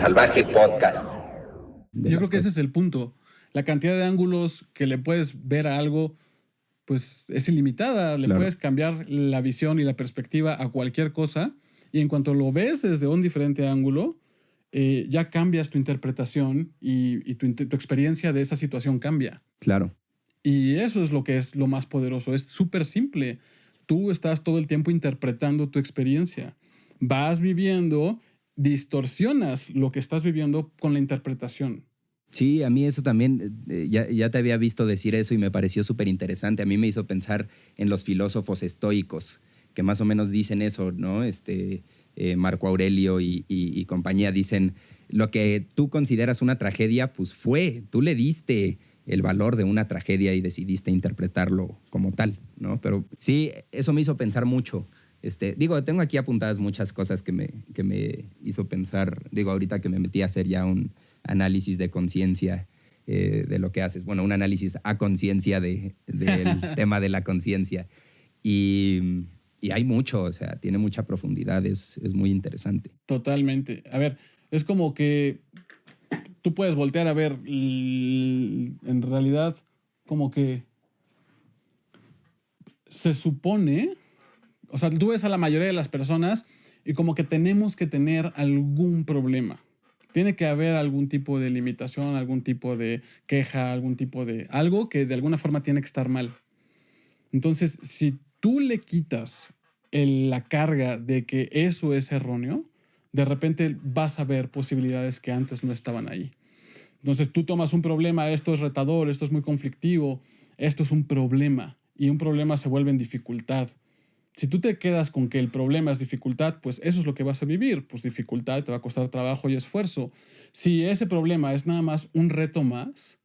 Salvaje Podcast. Yo creo que ese es el punto. La cantidad de ángulos que le puedes ver a algo, pues es ilimitada. Le puedes cambiar la visión y la perspectiva a cualquier cosa. Y en cuanto lo ves desde un diferente ángulo, ya cambias tu interpretación y tu experiencia de esa situación cambia. Claro. Y eso es lo que es lo más poderoso. Es súper simple. Tú estás todo el tiempo interpretando tu experiencia. Vas viviendo, distorsionas lo que estás viviendo con la interpretación. Sí, a mí eso también, ya te había visto decir eso y me pareció súper interesante. A mí me hizo pensar en los filósofos estoicos, que más o menos dicen eso, ¿no? Marco Aurelio y compañía dicen, lo que tú consideras una tragedia, pues tú le diste el valor de una tragedia y decidiste interpretarlo como tal, ¿no? Pero sí, eso me hizo pensar mucho. Tengo aquí apuntadas muchas cosas que me hizo pensar, ahorita que me metí a hacer ya un análisis de conciencia de lo que haces. Bueno, un análisis a conciencia del tema de la conciencia. Y hay mucho, o sea, tiene mucha profundidad, es muy interesante. Totalmente. A ver, es como que tú puedes voltear a ver, en realidad, como que se supone, o sea, tú ves a la mayoría de las personas y como que tenemos que tener algún problema. Tiene que haber algún tipo de limitación, algún tipo de queja, algún tipo de algo que de alguna forma tiene que estar mal. Entonces, si tú le quitas la carga de que eso es erróneo, de repente vas a ver posibilidades que antes no estaban ahí. Entonces tú tomas un problema, esto es retador, esto es muy conflictivo, esto es un problema y un problema se vuelve en dificultad. Si tú te quedas con que el problema es dificultad, pues eso es lo que vas a vivir, pues dificultad, te va a costar trabajo y esfuerzo. Si ese problema es nada más un reto más,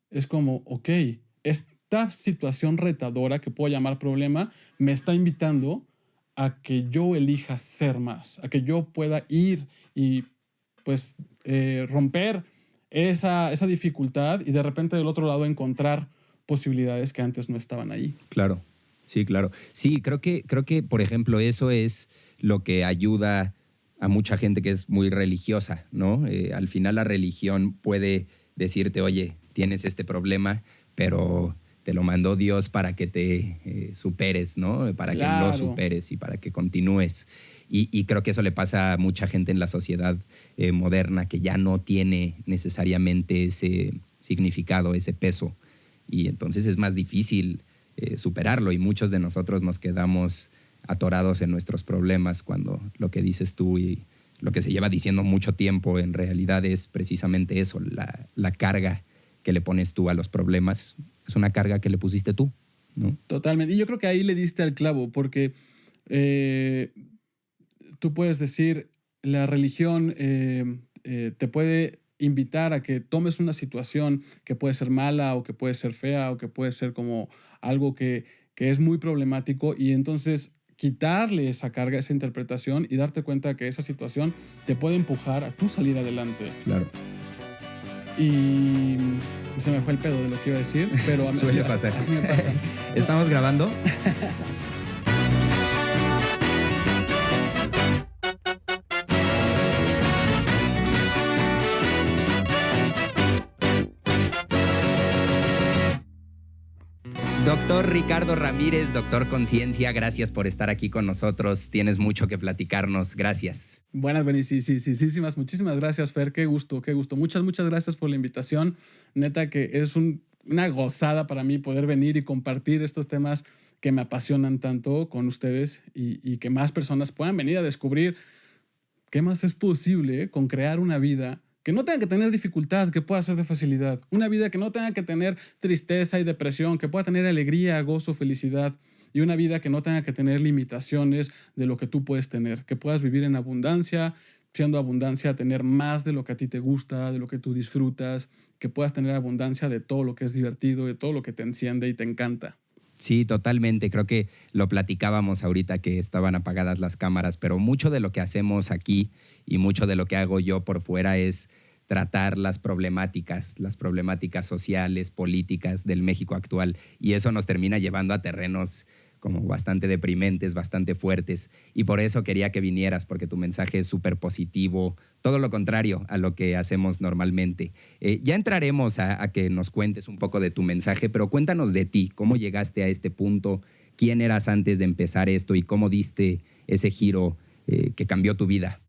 es como, ok, esta situación retadora que puedo llamar problema me está invitando a que yo elija ser más, a que yo pueda ir y pues romper esa dificultad y de repente del otro lado encontrar posibilidades que antes no estaban ahí. Claro, sí, claro. Sí, creo que, por ejemplo, eso es lo que ayuda a mucha gente que es muy religiosa, ¿no? Al final la religión puede decirte, oye, tienes este problema, pero te lo mandó Dios para que te superes, ¿no? Para que lo superes y para que continúes. Y creo que eso le pasa a mucha gente en la sociedad moderna que ya no tiene necesariamente ese significado, ese peso. Y entonces es más difícil superarlo y muchos de nosotros nos quedamos atorados en nuestros problemas cuando lo que dices tú y lo que se lleva diciendo mucho tiempo en realidad es precisamente eso, la carga que le pones tú a los problemas es una carga que le pusiste tú, ¿no? Totalmente. Y yo creo que ahí le diste al clavo porque tú puedes decir, la religión te puede invitar a que tomes una situación que puede ser mala o que puede ser fea o que puede ser como algo que es muy problemático y entonces quitarle esa carga, esa interpretación y darte cuenta que esa situación te puede empujar a tú salir adelante. Claro. Y se me fue el pedo de lo que iba a decir, pero a mí suele pasar. Así me pasa. ¿Estamos grabando? Doctor Ricardo Ramírez, doctor Conciencia, gracias por estar aquí con nosotros. Tienes mucho que platicarnos. Gracias. Buenas, Benny. Sí. Muchísimas gracias, Fer. Qué gusto. Muchas gracias por la invitación. Neta que es una gozada para mí poder venir y compartir estos temas que me apasionan tanto con ustedes y que más personas puedan venir a descubrir qué más es posible con crear una vida que no tenga que tener dificultad, que pueda ser de facilidad. Una vida que no tenga que tener tristeza y depresión, que pueda tener alegría, gozo, felicidad. Y una vida que no tenga que tener limitaciones de lo que tú puedes tener. Que puedas vivir en abundancia, siendo abundancia, tener más de lo que a ti te gusta, de lo que tú disfrutas. Que puedas tener abundancia de todo lo que es divertido, de todo lo que te enciende y te encanta. Sí, totalmente. Creo que lo platicábamos ahorita que estaban apagadas las cámaras, pero mucho de lo que hacemos aquí y mucho de lo que hago yo por fuera es tratar las problemáticas sociales, políticas del México actual. Y eso nos termina llevando a terrenos como bastante deprimentes, bastante fuertes. Y por eso quería que vinieras, porque tu mensaje es súper positivo, todo lo contrario a lo que hacemos normalmente. Ya entraremos a que nos cuentes un poco de tu mensaje, pero cuéntanos de ti, cómo llegaste a este punto, quién eras antes de empezar esto y cómo diste ese giro que cambió tu vida.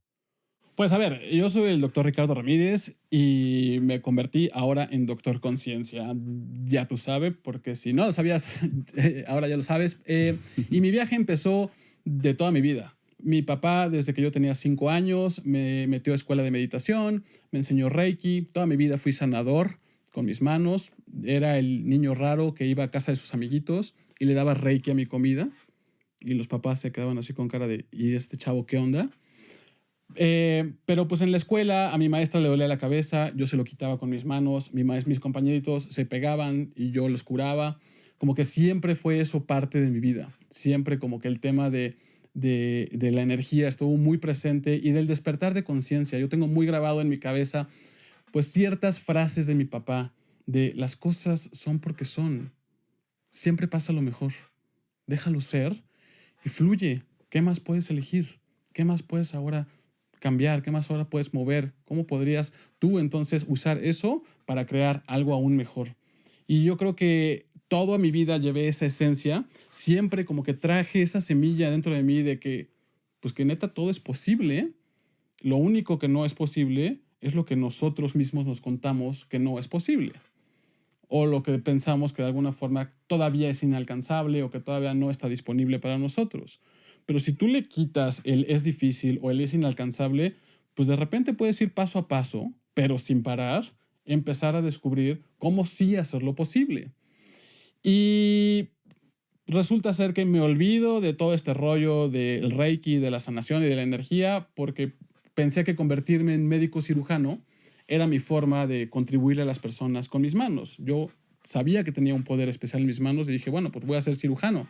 Pues a ver, yo soy el doctor Ricardo Ramírez y me convertí ahora en doctor conciencia. Ya tú sabes, porque si no lo sabías, ahora ya lo sabes. Y mi viaje empezó de toda mi vida. Mi papá, desde que yo tenía 5 años, me metió a escuela de meditación, me enseñó Reiki. Toda mi vida fui sanador con mis manos. Era el niño raro que iba a casa de sus amiguitos y le daba Reiki a mi comida. Y los papás se quedaban así con cara de, ¿y este chavo qué onda? Pero pues en la escuela a mi maestra le dolía la cabeza, yo se lo quitaba con mis manos, mis compañeritos se pegaban y yo los curaba. Como que siempre fue eso parte de mi vida. Siempre como que el tema de la energía estuvo muy presente y del despertar de conciencia. Yo tengo muy grabado en mi cabeza pues ciertas frases de mi papá de las cosas son porque son. Siempre pasa lo mejor. Déjalo ser y fluye. ¿Qué más puedes elegir? ¿Qué más puedes ahora cambiar? ¿Qué más ahora puedes mover? ¿Cómo podrías tú entonces usar eso para crear algo aún mejor? Y yo creo que toda mi vida llevé esa esencia, siempre como que traje esa semilla dentro de mí de que, pues que neta todo es posible. Lo único que no es posible es lo que nosotros mismos nos contamos que no es posible. O lo que pensamos que de alguna forma todavía es inalcanzable o que todavía no está disponible para nosotros. Pero si tú le quitas el es difícil o el es inalcanzable, pues de repente puedes ir paso a paso, pero sin parar, empezar a descubrir cómo sí hacerlo posible. Y resulta ser que me olvido de todo este rollo del Reiki, de la sanación y de la energía, porque pensé que convertirme en médico cirujano era mi forma de contribuirle a las personas con mis manos. Yo sabía que tenía un poder especial en mis manos y dije, bueno, pues voy a ser cirujano.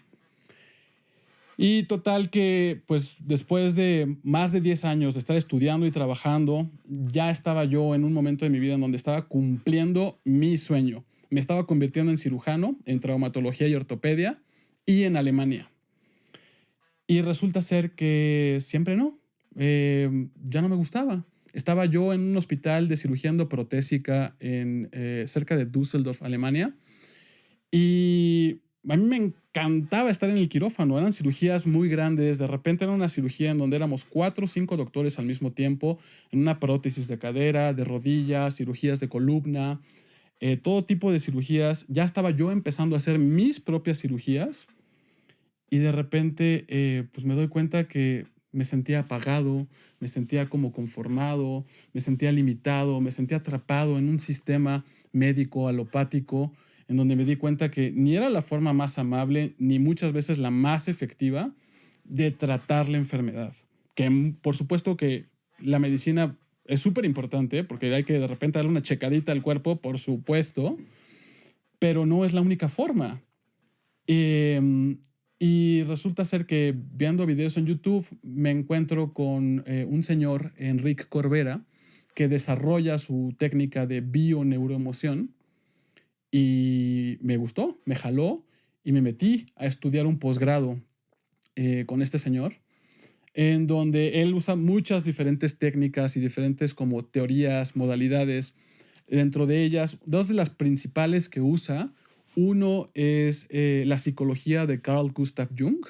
Y total que, pues después de más de 10 años de estar estudiando y trabajando, ya estaba yo en un momento de mi vida en donde estaba cumpliendo mi sueño. Me estaba convirtiendo en cirujano, en traumatología y ortopedia, y en Alemania. Y resulta ser que siempre no. Ya no me gustaba. Estaba yo en un hospital de cirugía endoprotésica cerca de Düsseldorf, Alemania. Y a mí me encantaba estar en el quirófano. Eran cirugías muy grandes. De repente era una cirugía en donde éramos 4 o 5 doctores al mismo tiempo, en una prótesis de cadera, de rodilla, cirugías de columna, todo tipo de cirugías. Ya estaba yo empezando a hacer mis propias cirugías y de repente pues me doy cuenta que me sentía apagado, me sentía como conformado, me sentía limitado, me sentía atrapado en un sistema médico alopático en donde me di cuenta que ni era la forma más amable ni muchas veces la más efectiva de tratar la enfermedad. Que por supuesto que la medicina es súper importante porque hay que de repente darle una checadita al cuerpo, por supuesto, pero no es la única forma. Y resulta ser que viendo videos en YouTube me encuentro con un señor, Enrique Corbera, que desarrolla su técnica de bioneuroemoción y me gustó, me jaló y me metí a estudiar un posgrado con este señor, en donde él usa muchas diferentes técnicas y diferentes como teorías, modalidades. Dentro de ellas, 2 de las principales que usa, uno es la psicología de Carl Gustav Jung,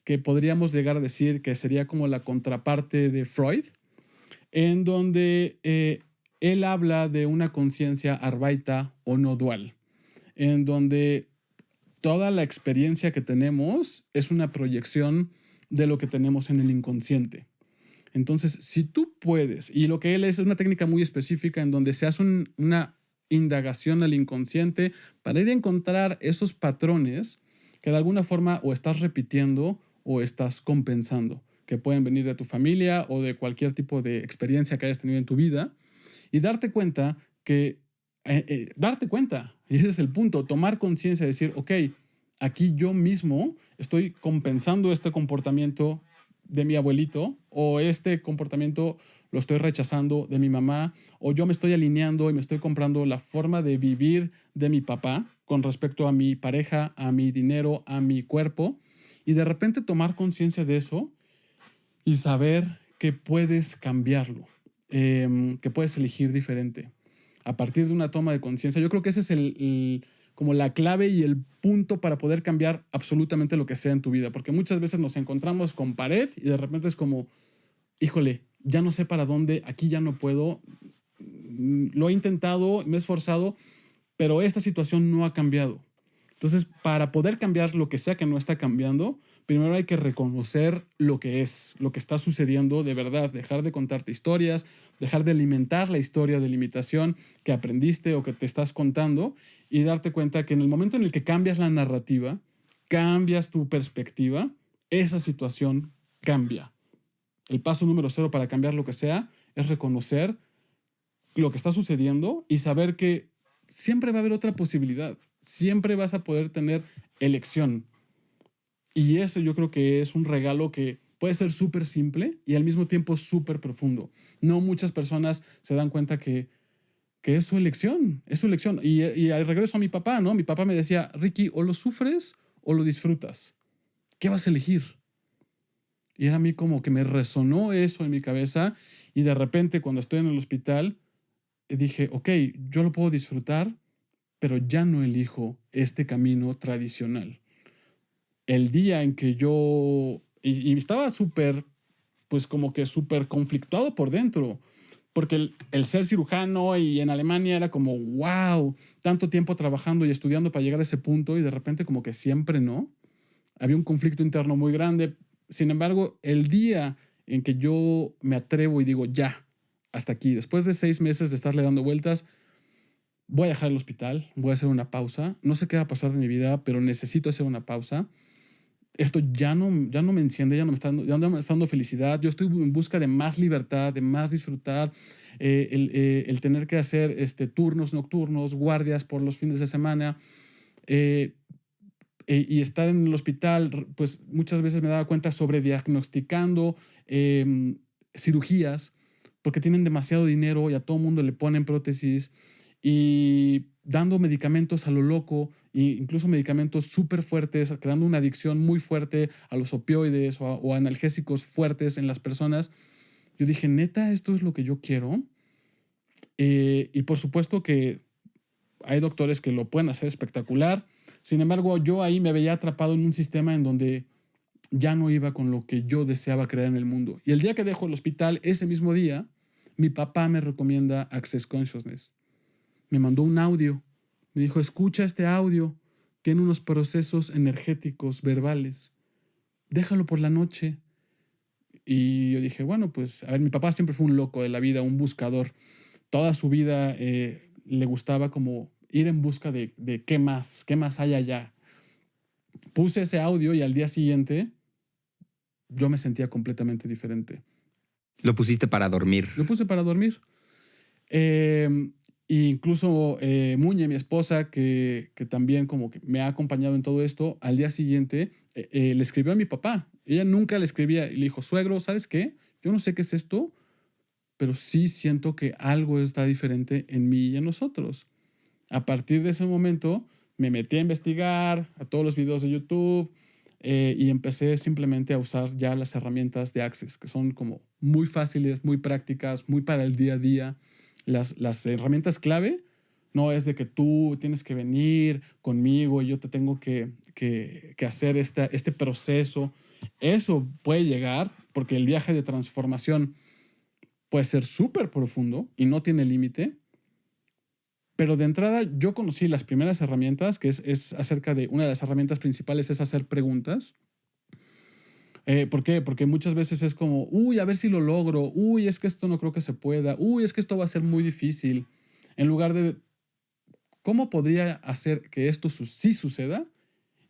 que podríamos llegar a decir que sería como la contraparte de Freud, en donde él habla de una conciencia arbaita o no dual, en donde toda la experiencia que tenemos es una proyección de lo que tenemos en el inconsciente. Entonces, si tú puedes, y lo que él es una técnica muy específica en donde se hace una indagación al inconsciente para ir a encontrar esos patrones que de alguna forma o estás repitiendo o estás compensando, que pueden venir de tu familia o de cualquier tipo de experiencia que hayas tenido en tu vida, y darte cuenta que, darte cuenta, y ese es el punto, tomar conciencia, decir, ok, aquí yo mismo estoy compensando este comportamiento de mi abuelito o este comportamiento lo estoy rechazando de mi mamá o yo me estoy alineando y me estoy comprando la forma de vivir de mi papá con respecto a mi pareja, a mi dinero, a mi cuerpo Y de repente tomar conciencia de eso y saber que puedes cambiarlo, que puedes elegir diferente. A partir de una toma de conciencia, yo creo que ese es como la clave y el punto para poder cambiar absolutamente lo que sea en tu vida. Porque muchas veces nos encontramos con pared y de repente es como, híjole, ya no sé para dónde, aquí ya no puedo, lo he intentado, me he esforzado, pero esta situación no ha cambiado. Entonces, para poder cambiar lo que sea que no está cambiando, primero hay que reconocer lo que es, lo que está sucediendo de verdad, dejar de contarte historias, dejar de alimentar la historia de limitación que aprendiste o que te estás contando y darte cuenta que en el momento en el que cambias la narrativa, cambias tu perspectiva, esa situación cambia. El paso número 0 para cambiar lo que sea es reconocer lo que está sucediendo y saber que siempre va a haber otra posibilidad. Siempre vas a poder tener elección. Y eso yo creo que es un regalo que puede ser súper simple y al mismo tiempo súper profundo. No muchas personas se dan cuenta que es su elección, es su elección. Y al regreso a mi papá, ¿no? Mi papá me decía, Ricky, o lo sufres o lo disfrutas. ¿Qué vas a elegir? Y era a mí como que me resonó eso en mi cabeza y de repente cuando estoy en el hospital dije, ok, yo lo puedo disfrutar, pero ya no elijo este camino tradicional. El día en que yo... Y estaba súper, pues como que súper conflictuado por dentro, porque el ser cirujano y en Alemania era como, wow, tanto tiempo trabajando y estudiando para llegar a ese punto y de repente como que siempre no. Había un conflicto interno muy grande. Sin embargo, el día en que yo me atrevo y digo, ya, hasta aquí, después de 6 meses de estarle dando vueltas, voy a dejar el hospital, voy a hacer una pausa. No sé qué va a pasar de mi vida, pero necesito hacer una pausa. Esto ya no me enciende, ya no me está dando felicidad. Yo estoy en busca de más libertad, de más disfrutar, el tener que hacer turnos nocturnos, guardias por los fines de semana. Y estar en el hospital, pues muchas veces me daba cuenta sobre diagnosticando cirugías, porque tienen demasiado dinero y a todo mundo le ponen prótesis y dando medicamentos a lo loco, e incluso medicamentos súper fuertes, creando una adicción muy fuerte a los opioides o analgésicos fuertes en las personas. Yo dije, neta, esto es lo que yo quiero. Y por supuesto que hay doctores que lo pueden hacer espectacular. Sin embargo, yo ahí me veía atrapado en un sistema en donde ya no iba con lo que yo deseaba crear en el mundo. Y el día que dejo el hospital, ese mismo día, mi papá me recomienda Access Consciousness. Me mandó un audio. Me dijo, escucha este audio. Tiene unos procesos energéticos, verbales. Déjalo por la noche. Y yo dije, bueno, pues, a ver, mi papá siempre fue un loco de la vida, un buscador. Toda su vida le gustaba como ir en busca de qué más hay allá. Puse ese audio y al día siguiente yo me sentía completamente diferente. Lo pusiste para dormir. Lo puse para dormir. Incluso Muñe, mi esposa, que también como que me ha acompañado en todo esto, al día siguiente le escribió a mi papá. Ella nunca le escribía y le dijo, suegro, ¿sabes qué? Yo no sé qué es esto, pero sí siento que algo está diferente en mí y en nosotros. A partir de ese momento me metí a investigar a todos los videos de YouTube y empecé simplemente a usar ya las herramientas de Access, que son como muy fáciles, muy prácticas, muy para el día a día. Las herramientas clave no es de que tú tienes que venir conmigo y yo te tengo que hacer este proceso. Eso puede llegar porque el viaje de transformación puede ser súper profundo y no tiene límite. Pero de entrada yo conocí las primeras herramientas, que es acerca de, una de las herramientas principales es hacer preguntas. ¿Por qué? Porque muchas veces es como, uy, a ver si lo logro, uy, es que esto no creo que se pueda, uy, es que esto va a ser muy difícil. En lugar de, ¿cómo podría hacer que esto sí suceda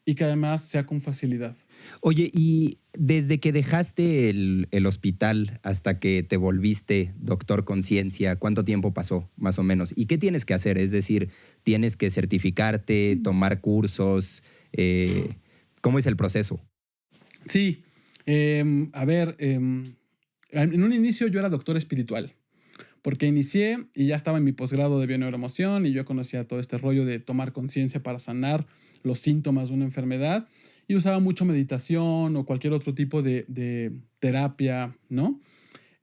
y que además sea con facilidad? Oye, y desde que dejaste el hospital hasta que te volviste doctor conciencia, ¿cuánto tiempo pasó, más o menos? ¿Y qué tienes que hacer? Es decir, ¿tienes que certificarte, tomar cursos? ¿Cómo es el proceso? Sí, a ver, en un inicio yo era doctor espiritual, porque inicié y ya estaba en mi posgrado de bioneuroemoción y yo conocía todo este rollo de tomar conciencia para sanar los síntomas de una enfermedad. y usaba mucho meditación o cualquier otro tipo de terapia, ¿no?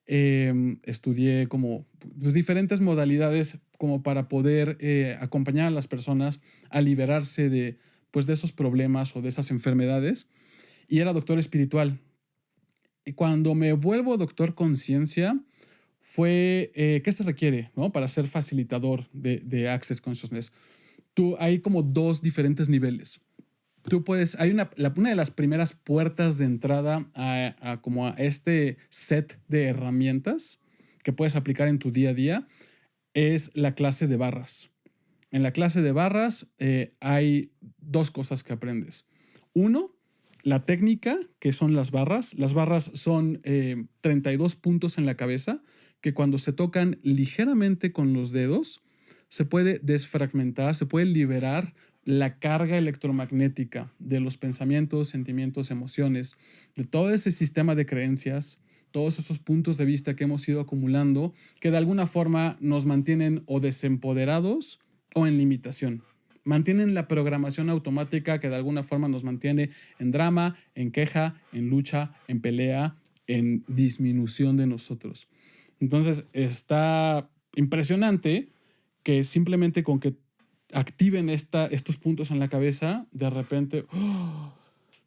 Estudié como pues, diferentes modalidades como para poder acompañar a las personas a liberarse de, pues, de esos problemas o de esas enfermedades. Y era doctor espiritual. Y cuando me vuelvo doctor conciencia, fue, ¿qué se requiere, no? Para ser facilitador de Access Consciousness. Hay como dos diferentes niveles. Tú puedes, hay una de las primeras puertas de entrada como a este set de herramientas que puedes aplicar en tu día a día es la clase de barras. En la clase de barras hay dos cosas que aprendes. Uno, la técnica, que son las barras. Las barras son 32 puntos en la cabeza que cuando se tocan ligeramente con los dedos, se puede desfragmentar, se puede liberar la carga electromagnética de los pensamientos, sentimientos, emociones, de todo ese sistema de creencias, todos esos puntos de vista que hemos ido acumulando, que de alguna forma nos mantienen o desempoderados o en limitación. Mantienen la programación automática que de alguna forma nos mantiene en drama, en queja, en lucha, en pelea, en disminución de nosotros. Entonces está impresionante que simplemente con que activen estos puntos en la cabeza, de repente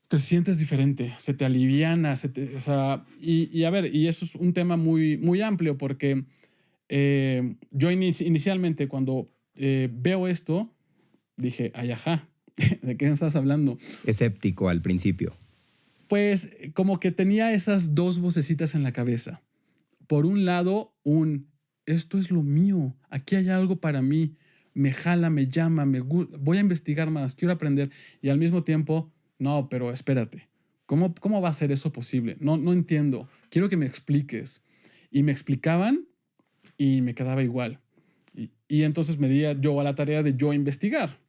te sientes diferente, se te aliviana, o sea, y a ver, y eso es un tema muy, muy amplio porque yo inicialmente cuando veo esto, dije, ay, ajá, ¿de qué me estás hablando? Escéptico al principio. Pues como que tenía esas dos vocecitas en la cabeza. Por un lado, esto es lo mío, aquí hay algo para mí, me jala, me llama, voy a investigar más, quiero aprender. Y al mismo tiempo, no, pero espérate, ¿cómo va a ser eso posible? No entiendo, quiero que me expliques. Y me explicaban y me quedaba igual. Y entonces me di yo a la tarea de yo investigar.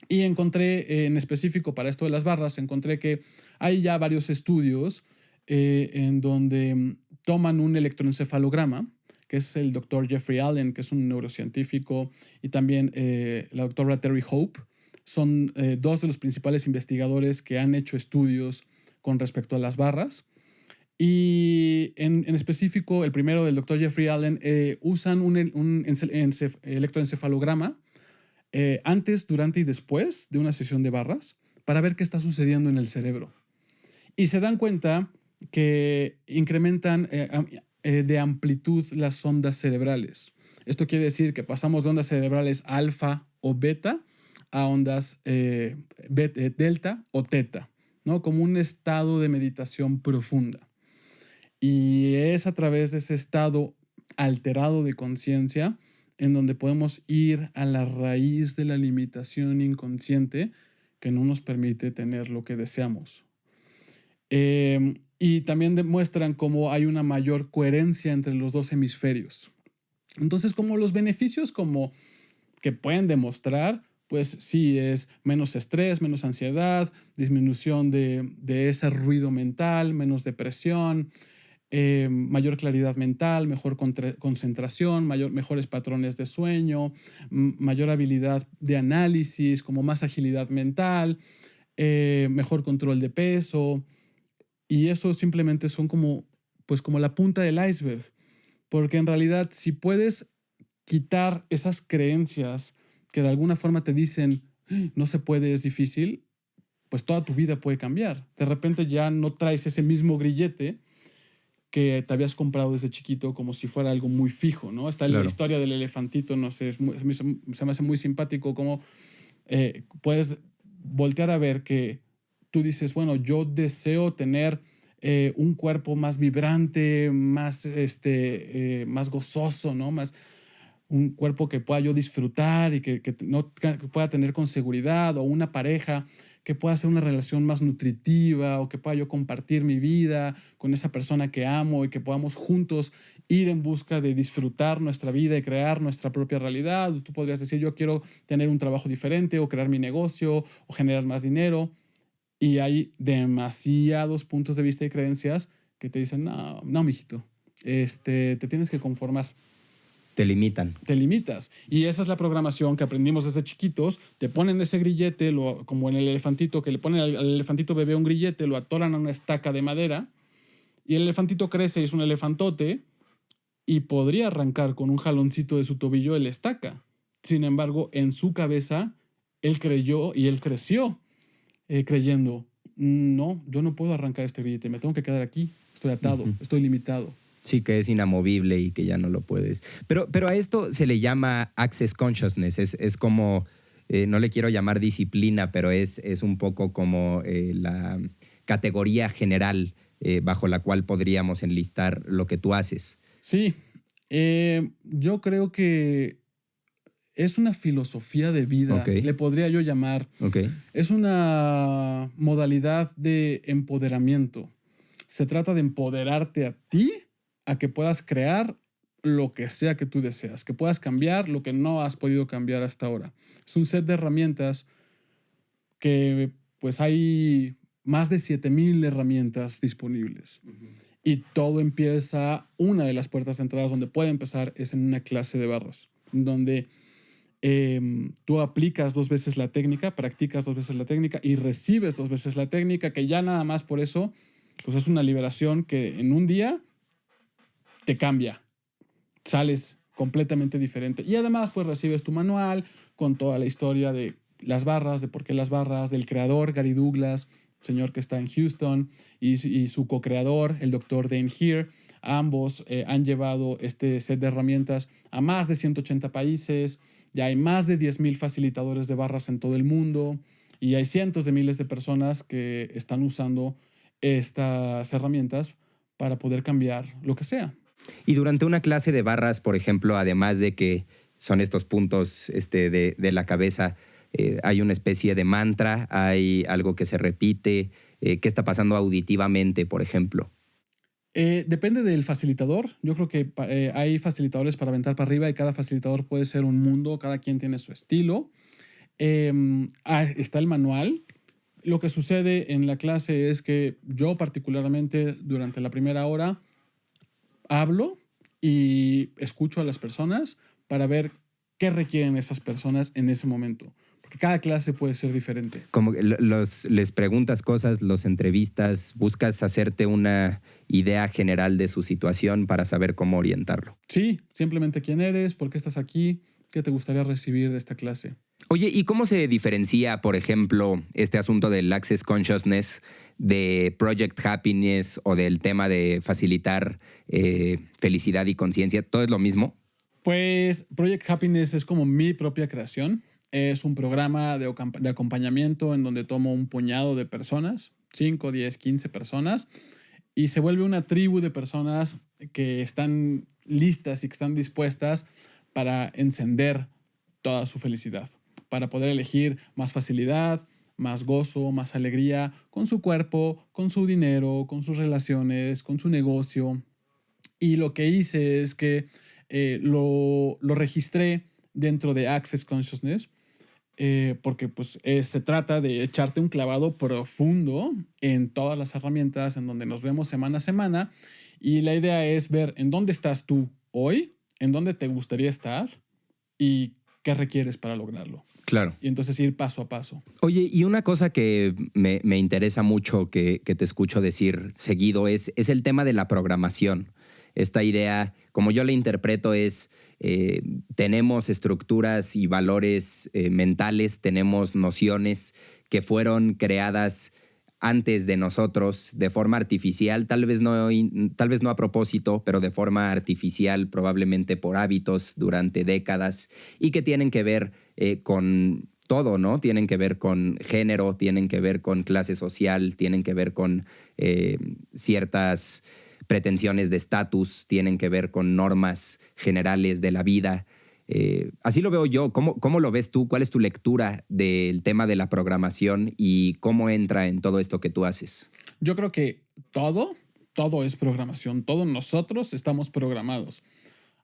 Y encontré en específico para esto de las barras, encontré que hay ya varios estudios en donde toman un electroencefalograma, que es el doctor Jeffrey Allen, que es un neurocientífico, y también la doctora Terry Hope. Son dos de los principales investigadores que han hecho estudios con respecto a las barras. Y en específico, el primero del doctor Jeffrey Allen, usan un electroencefalograma antes, durante y después de una sesión de barras para ver qué está sucediendo en el cerebro. Y se dan cuenta que incrementan de amplitud las ondas cerebrales. Esto quiere decir que pasamos de ondas cerebrales alfa o beta a ondas delta o teta, ¿no? Como un estado de meditación profunda. Y es a través de ese estado alterado de conciencia en donde podemos ir a la raíz de la limitación inconsciente que no nos permite tener lo que deseamos. Y también demuestran cómo hay una mayor coherencia entre los dos hemisferios. Entonces, como los beneficios como que pueden demostrar, pues sí, es menos estrés, menos ansiedad, disminución de ese ruido mental, menos depresión, mayor claridad mental, mejor concentración, mejores patrones de sueño, mayor habilidad de análisis, como más agilidad mental, mejor control de peso. Y eso simplemente son pues como la punta del iceberg. Porque en realidad, si puedes quitar esas creencias que de alguna forma te dicen, no se puede, es difícil, pues toda tu vida puede cambiar. De repente ya no traes ese mismo grillete que te habías comprado desde chiquito como si fuera algo muy fijo, ¿no? Está la historia del elefantito, no sé, se me hace muy simpático cómo puedes voltear a ver que tú dices, bueno, yo deseo tener un cuerpo más vibrante, más gozoso, ¿no? Un cuerpo que pueda yo disfrutar y que pueda tener con seguridad, o una pareja que pueda hacer una relación más nutritiva, o que pueda yo compartir mi vida con esa persona que amo y que podamos juntos ir en busca de disfrutar nuestra vida y crear nuestra propia realidad. Tú podrías decir, yo quiero tener un trabajo diferente o crear mi negocio o generar más dinero. Y hay demasiados puntos de vista y creencias que te dicen, no, mijito, te tienes que conformar. Te limitan. Te limitas. Y esa es la programación que aprendimos desde chiquitos. Te ponen ese grillete, como en el elefantito, que le ponen al elefantito bebé un grillete, lo atoran a una estaca de madera y el elefantito crece y es un elefantote y podría arrancar con un jaloncito de su tobillo el estaca. Sin embargo, en su cabeza, él creyó y él creció creyendo, no, yo no puedo arrancar este grillete, me tengo que quedar aquí, estoy atado, estoy limitado. Sí, que es inamovible y que ya no lo puedes. Pero a esto se le llama access consciousness. Es como, no le quiero llamar disciplina, pero es un poco como la categoría general bajo la cual podríamos enlistar lo que tú haces. Sí, yo creo que es una filosofía de vida, Ok. le podría yo llamar. Ok. Es una modalidad de empoderamiento. Se trata de empoderarte a ti, a que puedas crear lo que sea que tú deseas, que puedas cambiar lo que no has podido cambiar hasta ahora. Es un set de herramientas que pues hay más de 7,000 herramientas disponibles. Y todo empieza, una de las puertas de entrada donde puede empezar es en una clase de barras, donde tú aplicas 2 veces la técnica, practicas 2 veces la técnica y recibes 2 veces la técnica, que ya nada más por eso pues es una liberación que en un día te cambia, sales completamente diferente. Y además pues recibes tu manual con toda la historia de las barras, de por qué las barras, del creador Gary Douglas, señor que está en Houston, y su co-creador, el doctor Dane Heer. Ambos han llevado este set de herramientas a más de 180 países. Ya hay más de 10,000 facilitadores de barras en todo el mundo y hay cientos de miles de personas que están usando estas herramientas para poder cambiar lo que sea. Y durante una clase de barras, por ejemplo, además de que son estos puntos de la cabeza, hay una especie de mantra, hay algo que se repite. ¿Qué está pasando auditivamente, por ejemplo? Depende del facilitador. Yo creo que hay facilitadores para aventar para arriba y cada facilitador puede ser un mundo, cada quien tiene su estilo. Está el manual. Lo que sucede en la clase es que yo particularmente durante la primera hora hablo y escucho a las personas para ver qué requieren esas personas en ese momento. Porque cada clase puede ser diferente. Como que les preguntas cosas, los entrevistas, buscas hacerte una idea general de su situación para saber cómo orientarlo. Sí, simplemente quién eres, por qué estás aquí, qué te gustaría recibir de esta clase. Oye, ¿y cómo se diferencia, por ejemplo, este asunto del Access Consciousness de Project Happiness o del tema de facilitar felicidad y conciencia? ¿Todo es lo mismo? Pues Project Happiness es como mi propia creación. Es un programa de acompañamiento en donde tomo un puñado de personas, 5, 10, 15 personas, y se vuelve una tribu de personas que están listas y que están dispuestas para encender toda su felicidad, para poder elegir más facilidad, más gozo, más alegría con su cuerpo, con su dinero, con sus relaciones, con su negocio. Y lo que hice es que lo registré dentro de Access Consciousness, porque pues, se trata de echarte un clavado profundo en todas las herramientas en donde nos vemos semana a semana. Y la idea es ver en dónde estás tú hoy, en dónde te gustaría estar y qué requieres para lograrlo. Claro. Y entonces ir paso a paso. Oye, y una cosa que me interesa mucho que te escucho decir seguido es el tema de la programación. Esta idea, como yo la interpreto, es tenemos estructuras y valores mentales, tenemos nociones que fueron creadas antes de nosotros de forma artificial, tal vez no a propósito, pero de forma artificial, probablemente por hábitos durante décadas, y que tienen que ver con todo, ¿no? Tienen que ver con género, tienen que ver con clase social, tienen que ver con ciertas pretensiones de estatus, tienen que ver con normas generales de la vida. Así lo veo yo. ¿Cómo lo ves tú? ¿Cuál es tu lectura del tema de la programación y cómo entra en todo esto que tú haces? Yo creo que todo es programación. Todos nosotros estamos programados.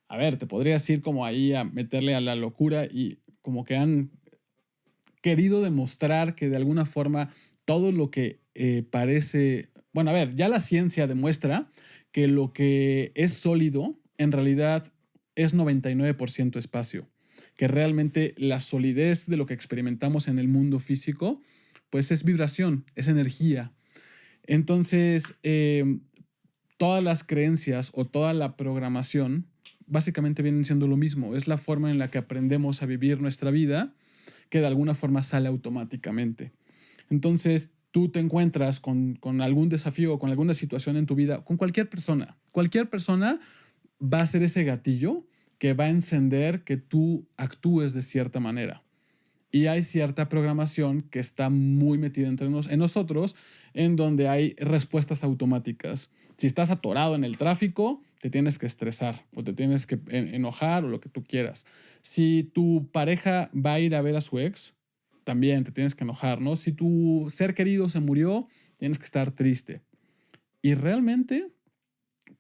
A ver, te podrías ir como ahí a meterle a la locura y como que han querido demostrar que de alguna forma todo lo que parece... Bueno, a ver, ya la ciencia demuestra que lo que es sólido en realidad es 99% espacio, que realmente la solidez de lo que experimentamos en el mundo físico, pues es vibración, es energía. Entonces, todas las creencias o toda la programación básicamente vienen siendo lo mismo. Es la forma en la que aprendemos a vivir nuestra vida que de alguna forma sale automáticamente. Entonces, tú te encuentras con algún desafío o con alguna situación en tu vida, con cualquier persona. Cualquier persona va a ser ese gatillo que va a encender que tú actúes de cierta manera. Y hay cierta programación que está muy metida en nosotros, en donde hay respuestas automáticas. Si estás atorado en el tráfico, te tienes que estresar o te tienes que enojar o lo que tú quieras. Si tu pareja va a ir a ver a su ex, también te tienes que enojar, ¿no? Si tu ser querido se murió, tienes que estar triste. Y realmente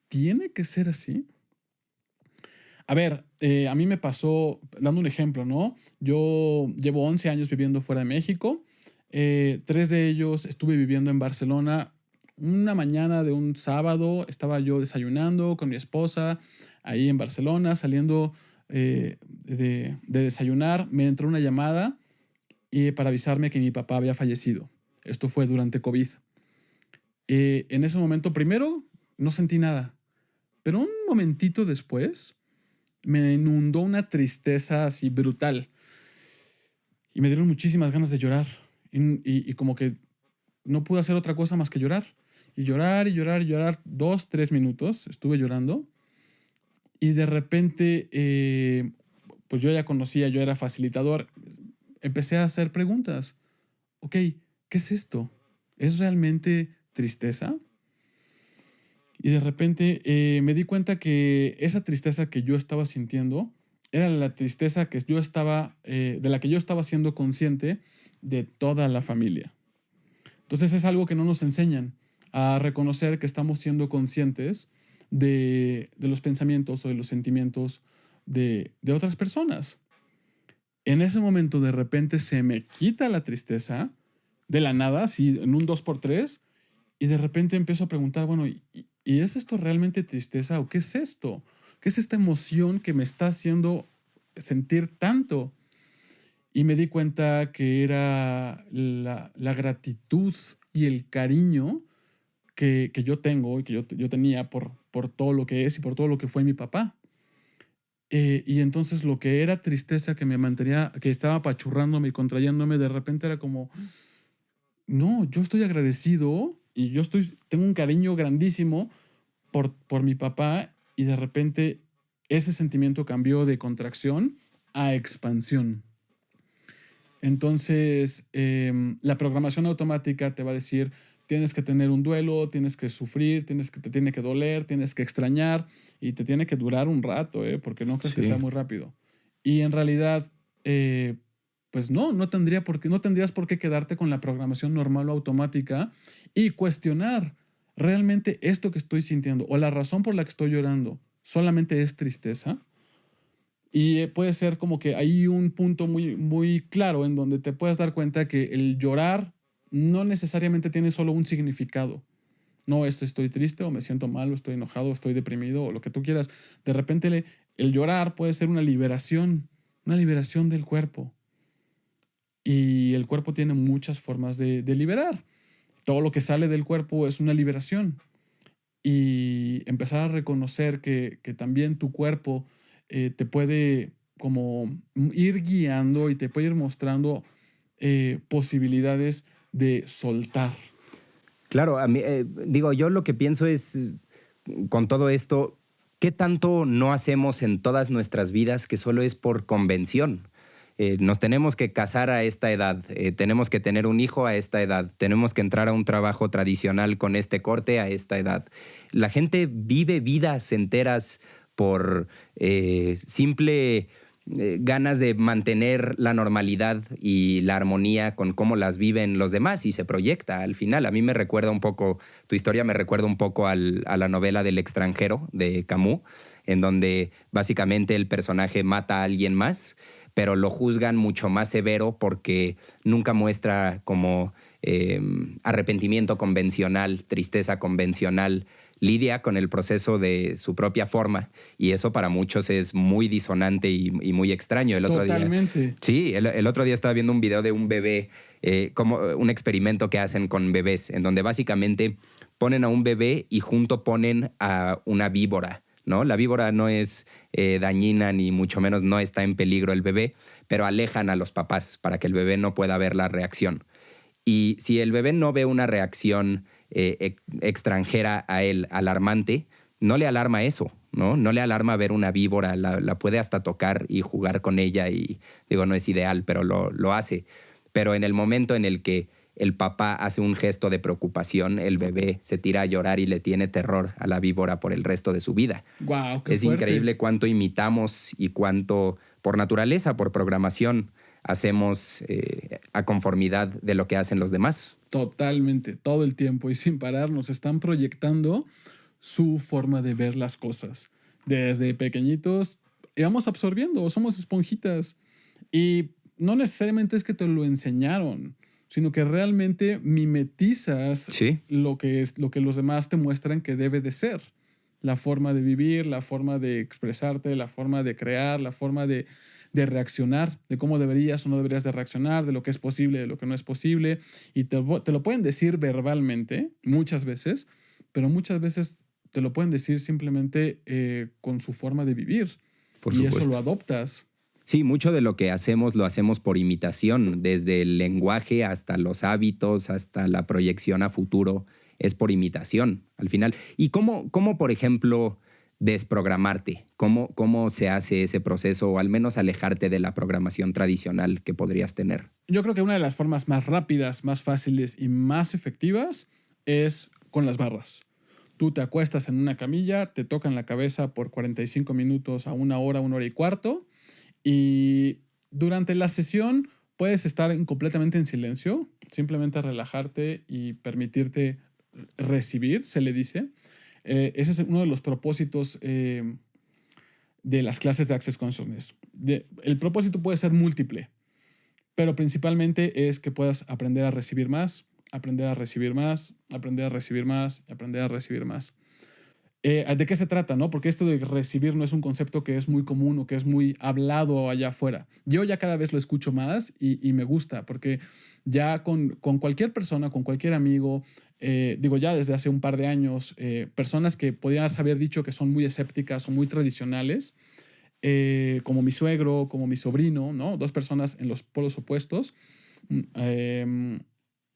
tiene que ser así. A ver, a mí me pasó, dando un ejemplo, ¿no? Yo llevo 11 años viviendo fuera de México. 3 de ellos estuve viviendo en Barcelona. Una mañana de un sábado estaba yo desayunando con mi esposa ahí en Barcelona, saliendo de desayunar. Me entró una llamada para avisarme que mi papá había fallecido. Esto fue durante COVID. En ese momento, primero, no sentí nada. Pero un momentito después me inundó una tristeza así brutal. Y me dieron muchísimas ganas de llorar. Y como que no pude hacer otra cosa más que llorar. Y llorar y llorar y llorar. 2, 3 minutos estuve llorando. Y de repente, pues yo ya conocía, yo era facilitador. Empecé a hacer preguntas. Ok, ¿qué es esto? ¿Es realmente tristeza? Y de repente me di cuenta que esa tristeza que yo estaba sintiendo era la tristeza que yo estaba, de la que yo estaba siendo consciente de toda la familia. Entonces es algo que no nos enseñan a reconocer que estamos siendo conscientes de los pensamientos o de los sentimientos de otras personas. En ese momento de repente se me quita la tristeza de la nada, así en un 2x3, y de repente empiezo a preguntar, bueno, ¿y es esto realmente tristeza o qué es esto? ¿Qué es esta emoción que me está haciendo sentir tanto? Y me di cuenta que era la gratitud y el cariño que yo tengo y que yo tenía por todo lo que es y por todo lo que fue mi papá. Y entonces lo que era tristeza que me mantenía, que estaba apachurrándome y contrayéndome, de repente era como, no, yo estoy agradecido y tengo un cariño grandísimo por mi papá, y de repente ese sentimiento cambió de contracción a expansión. Entonces, la programación automática te va a decir, tienes que tener un duelo, tienes que sufrir, te tiene que doler, tienes que extrañar, y te tiene que durar un rato, porque no crees que sea muy rápido. Y en realidad, pues no tendrías por qué quedarte con la programación normal o automática y cuestionar, ¿realmente esto que estoy sintiendo o la razón por la que estoy llorando solamente es tristeza? Y puede ser como que hay un punto muy, muy claro en donde te puedes dar cuenta que el llorar no necesariamente tiene solo un significado. No es estoy triste o me siento mal o estoy enojado o estoy deprimido o lo que tú quieras. De repente el llorar puede ser una liberación del cuerpo. Y el cuerpo tiene muchas formas de liberar. Todo lo que sale del cuerpo es una liberación. Y empezar a reconocer que también tu cuerpo te puede como ir guiando y te puede ir mostrando posibilidades de soltar. Claro, a mí, yo lo que pienso es, con todo esto, ¿qué tanto no hacemos en todas nuestras vidas que solo es por convención? Nos tenemos que casar a esta edad, tenemos que tener un hijo a esta edad, tenemos que entrar a un trabajo tradicional con este corte a esta edad. La gente vive vidas enteras por simple ganas de mantener la normalidad y la armonía con cómo las viven los demás, y se proyecta al final. A mí me recuerda un poco, tu historia me recuerda un poco a la novela del extranjero de Camus, en donde básicamente el personaje mata a alguien más, pero lo juzgan mucho más severo porque nunca muestra como arrepentimiento convencional, tristeza convencional. lidia con el proceso de su propia forma y eso para muchos es muy disonante y muy extraño. Totalmente. El otro día estaba viendo un video de un bebé, como un experimento que hacen con bebés, en donde básicamente ponen a un bebé y junto ponen a una víbora, ¿no? La víbora no es dañina ni mucho menos no está en peligro el bebé, pero alejan a los papás para que el bebé no pueda ver la reacción. Y si el bebé no ve una reacción extranjera a él, alarmante, no le alarma eso, ¿no? No le alarma ver una víbora, la puede hasta tocar y jugar con ella y digo, no es ideal, pero lo hace. Pero en el momento en el que el papá hace un gesto de preocupación, el bebé se tira a llorar y le tiene terror a la víbora por el resto de su vida. Wow, qué Es fuerte. increíble cuánto imitamos y cuánto, por naturaleza, por programación, hacemos a conformidad de lo que hacen los demás. Totalmente, todo el tiempo y sin parar nos están proyectando su forma de ver las cosas. Desde pequeñitos y vamos absorbiendo, somos esponjitas. Y no necesariamente es que te lo enseñaron, sino que realmente mimetizas lo que los demás te muestran que debe de ser. La forma de vivir, la forma de expresarte, la forma de crear, la forma de reaccionar, de cómo deberías o no deberías de reaccionar, de lo que es posible, de lo que no es posible. Y te lo pueden decir verbalmente muchas veces, pero muchas veces te lo pueden decir simplemente con su forma de vivir. Por y supuesto. eso lo adoptas. Sí, mucho de lo que hacemos lo hacemos por imitación, desde el lenguaje hasta los hábitos, hasta la proyección a futuro, es por imitación al final. ¿Y cómo por ejemplo, desprogramarte? ¿Cómo se hace ese proceso o al menos alejarte de la programación tradicional que podrías tener? Yo creo que una de las formas más rápidas, más fáciles y más efectivas es con las barras. Tú te acuestas en una camilla, te tocan la cabeza por 45 minutos a 1 hora, 1 hora y cuarto. Y durante la sesión puedes estar completamente en silencio, simplemente relajarte y permitirte recibir, se le dice. Ese es uno de los propósitos de las clases de Access Consciousness. El propósito puede ser múltiple, pero principalmente es que puedas aprender a recibir más, aprender a recibir más, aprender a recibir más, aprender a recibir más. ¿De qué se trata? ¿No? Porque esto de recibir no es un concepto que es muy común o que es muy hablado allá afuera. Yo ya cada vez lo escucho más y me gusta, porque ya con cualquier persona, con cualquier amigo, digo ya desde hace un par de años, personas que podían haber dicho que son muy escépticas o muy tradicionales, como mi suegro, como mi sobrino, ¿no? 2 personas en los polos opuestos,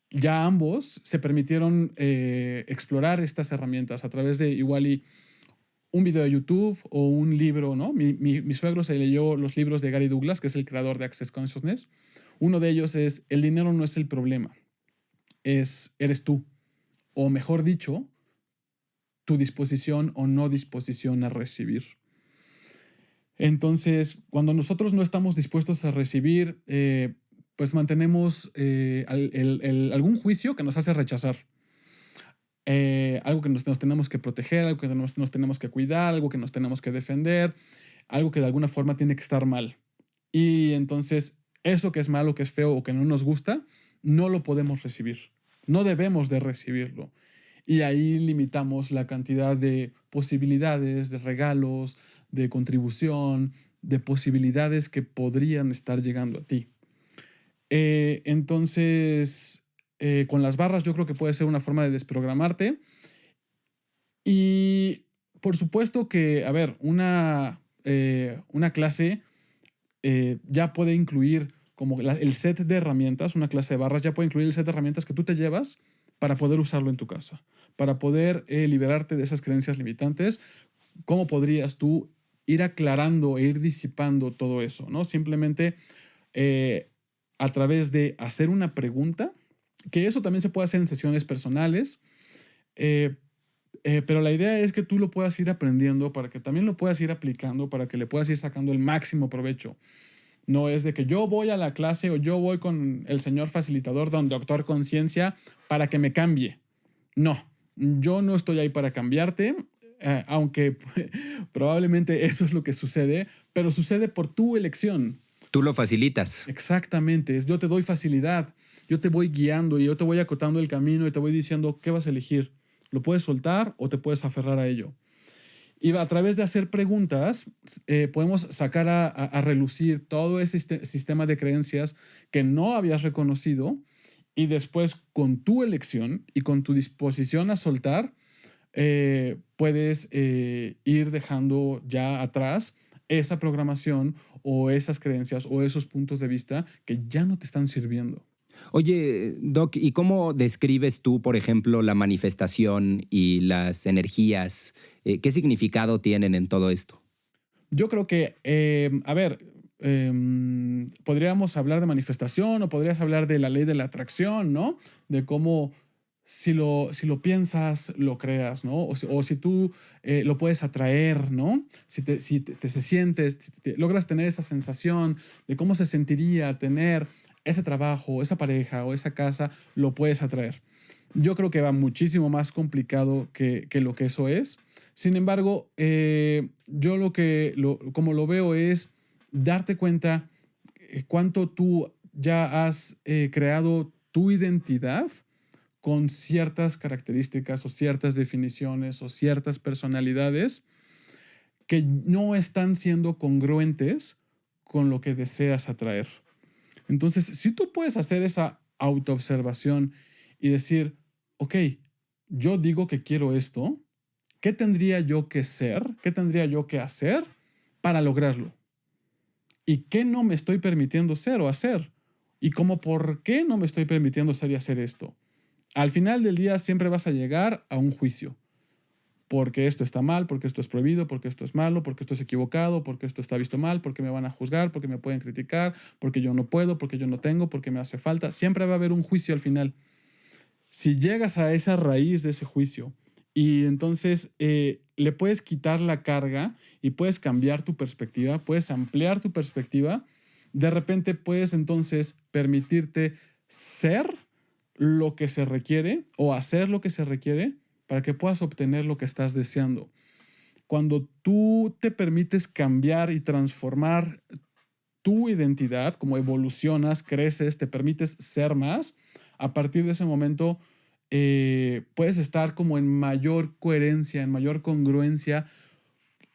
ya ambos se permitieron explorar estas herramientas a través de igual y un video de YouTube o un libro, ¿no? Mi suegro se leyó los libros de Gary Douglas, que es el creador de Access Consciousness. Uno de ellos es: el dinero no es el problema, eres tú. O mejor dicho, tu disposición o no disposición a recibir. Entonces, cuando nosotros no estamos dispuestos a recibir, pues mantenemos algún juicio que nos hace rechazar. Algo que nos tenemos que proteger, algo que nos tenemos que cuidar, algo que nos tenemos que defender, algo que de alguna forma tiene que estar mal. Y entonces, eso que es malo, que es feo o que no nos gusta, no lo podemos recibir. No debemos de recibirlo. Y ahí limitamos la cantidad de posibilidades, de regalos, de contribución, de posibilidades que podrían estar llegando a ti. Entonces, con las barras yo creo que puede ser una forma de desprogramarte. Y por supuesto que, a ver, una clase ya puede incluir como el set de herramientas, una clase de barras ya puede incluir el set de herramientas que tú te llevas para poder usarlo en tu casa, para poder liberarte de esas creencias limitantes. ¿Cómo podrías tú ir aclarando e ir disipando todo eso, ¿no? Simplemente a través de hacer una pregunta, que eso también se puede hacer en sesiones personales, pero la idea es que tú lo puedas ir aprendiendo para que también lo puedas ir aplicando, para que le puedas ir sacando el máximo provecho. No es de que yo voy a la clase o yo voy con el señor facilitador, don doctor Conciencia, para que me cambie. No, yo no estoy ahí para cambiarte, aunque probablemente eso es lo que sucede, pero sucede por tu elección. Tú lo facilitas. Exactamente, yo te doy facilidad, yo te voy guiando y yo te voy acotando el camino y te voy diciendo qué vas a elegir, Lo puedes soltar o te puedes aferrar a ello. Y a través de hacer preguntas, podemos sacar a relucir todo ese sistema de creencias que no habías reconocido y después con tu elección y con tu disposición a soltar, puedes ir dejando ya atrás esa programación o esas creencias o esos puntos de vista que ya no te están sirviendo. Oye, Doc, ¿y cómo describes tú, por ejemplo, la manifestación y las energías? ¿Qué significado tienen en todo esto? Yo creo que, a ver, podríamos hablar de manifestación o podrías hablar de la ley de la atracción, ¿no? De cómo si lo piensas, lo creas, ¿no? O si tú lo puedes atraer, ¿no? Si te se sientes, si logras tener esa sensación de cómo se sentiría tener ese trabajo, esa pareja o esa casa, lo puedes atraer. Yo creo que va muchísimo más complicado que lo que eso es. Sin embargo, yo como lo veo es darte cuenta cuánto tú ya has creado tu identidad con ciertas características o ciertas definiciones o ciertas personalidades que no están siendo congruentes con lo que deseas atraer. Entonces, si tú puedes hacer esa autoobservación y decir, ok, yo digo que quiero esto, ¿qué tendría yo que ser? ¿Qué tendría yo que hacer para lograrlo? ¿Y qué no me estoy permitiendo ser o hacer? ¿Y cómo por qué no me estoy permitiendo ser y hacer esto? Al final del día siempre vas a llegar a un juicio. Porque esto está mal, porque esto es prohibido, porque esto es malo, porque esto es equivocado, porque esto está visto mal, porque me van a juzgar, porque me pueden criticar, porque yo no puedo, porque yo no tengo, porque me hace falta. Siempre va a haber un juicio al final. Si llegas a esa raíz de ese juicio y entonces le puedes quitar la carga y puedes cambiar tu perspectiva, puedes ampliar tu perspectiva, de repente puedes entonces permitirte ser lo que se requiere o hacer lo que se requiere para que puedas obtener lo que estás deseando. Cuando tú te permites cambiar y transformar tu identidad, como evolucionas, creces, te permites ser más, a partir de ese momento puedes estar como en mayor coherencia, en mayor congruencia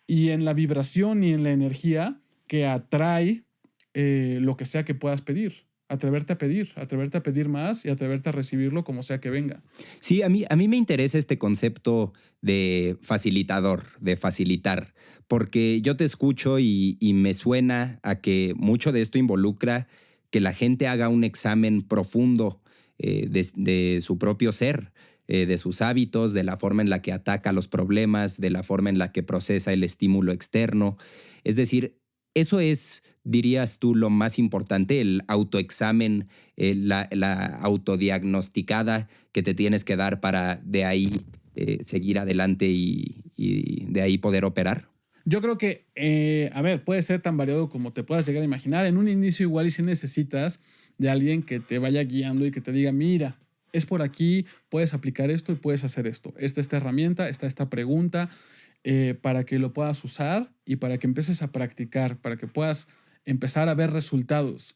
y en la vibración y en la energía que atrae lo que sea que puedas pedir. Atreverte a pedir más y atreverte a recibirlo como sea que venga. Sí, a mí me interesa este concepto de facilitador, de facilitar, porque yo te escucho y me suena a que mucho de esto involucra que la gente haga un examen profundo de su propio ser, de sus hábitos, de la forma en la que ataca los problemas, de la forma en la que procesa el estímulo externo. Es decir, eso es, dirías tú, lo más importante, el autoexamen, la autodiagnosticada que te tienes que dar para de ahí seguir adelante y de ahí poder operar. Yo creo que, a ver, puede ser tan variado como te puedas llegar a imaginar. En un inicio igual y si necesitas de alguien que te vaya guiando y que te diga, mira, es por aquí, puedes aplicar esto y puedes hacer esto. Esta herramienta, esta pregunta, para que lo puedas usar y para que empieces a practicar, para que puedas empezar a ver resultados.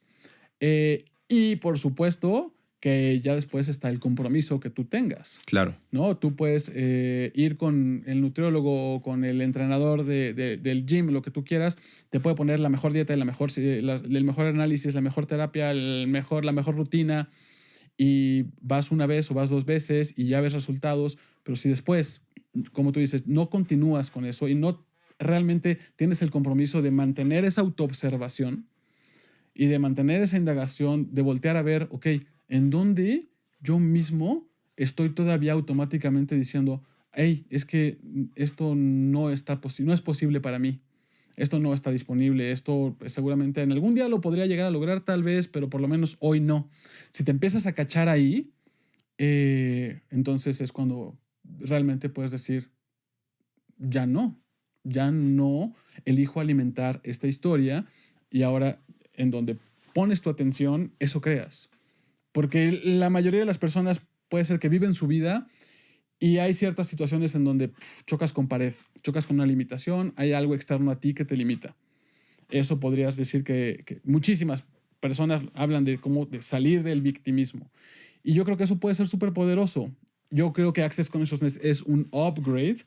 Y por supuesto que ya después está el compromiso que tú tengas. Claro. ¿No? Tú puedes ir con el nutriólogo o con el entrenador del gym, lo que tú quieras, te puede poner la mejor dieta, el mejor análisis, la mejor terapia, la mejor rutina, y vas una vez o vas dos veces y ya ves resultados, pero si después, como tú dices, no continúas con eso y no realmente tienes el compromiso de mantener esa autoobservación y de mantener esa indagación, de voltear a ver, ok, ¿en dónde yo mismo estoy todavía automáticamente diciendo, hey, es que esto no es posible para mí? Esto no está disponible, esto seguramente en algún día lo podría llegar a lograr tal vez, pero por lo menos hoy no. Si te empiezas a cachar ahí, entonces es cuando realmente puedes decir, ya no elijo alimentar esta historia y ahora en donde pones tu atención, eso creas. Porque la mayoría de las personas puede ser que viven su vida y hay ciertas situaciones en donde chocas con pared, chocas con una limitación, hay algo externo a ti que te limita. Eso podrías decir que muchísimas personas hablan de cómo de salir del victimismo. Y yo creo que eso puede ser súper poderoso. yo creo que Access Consciousness es un upgrade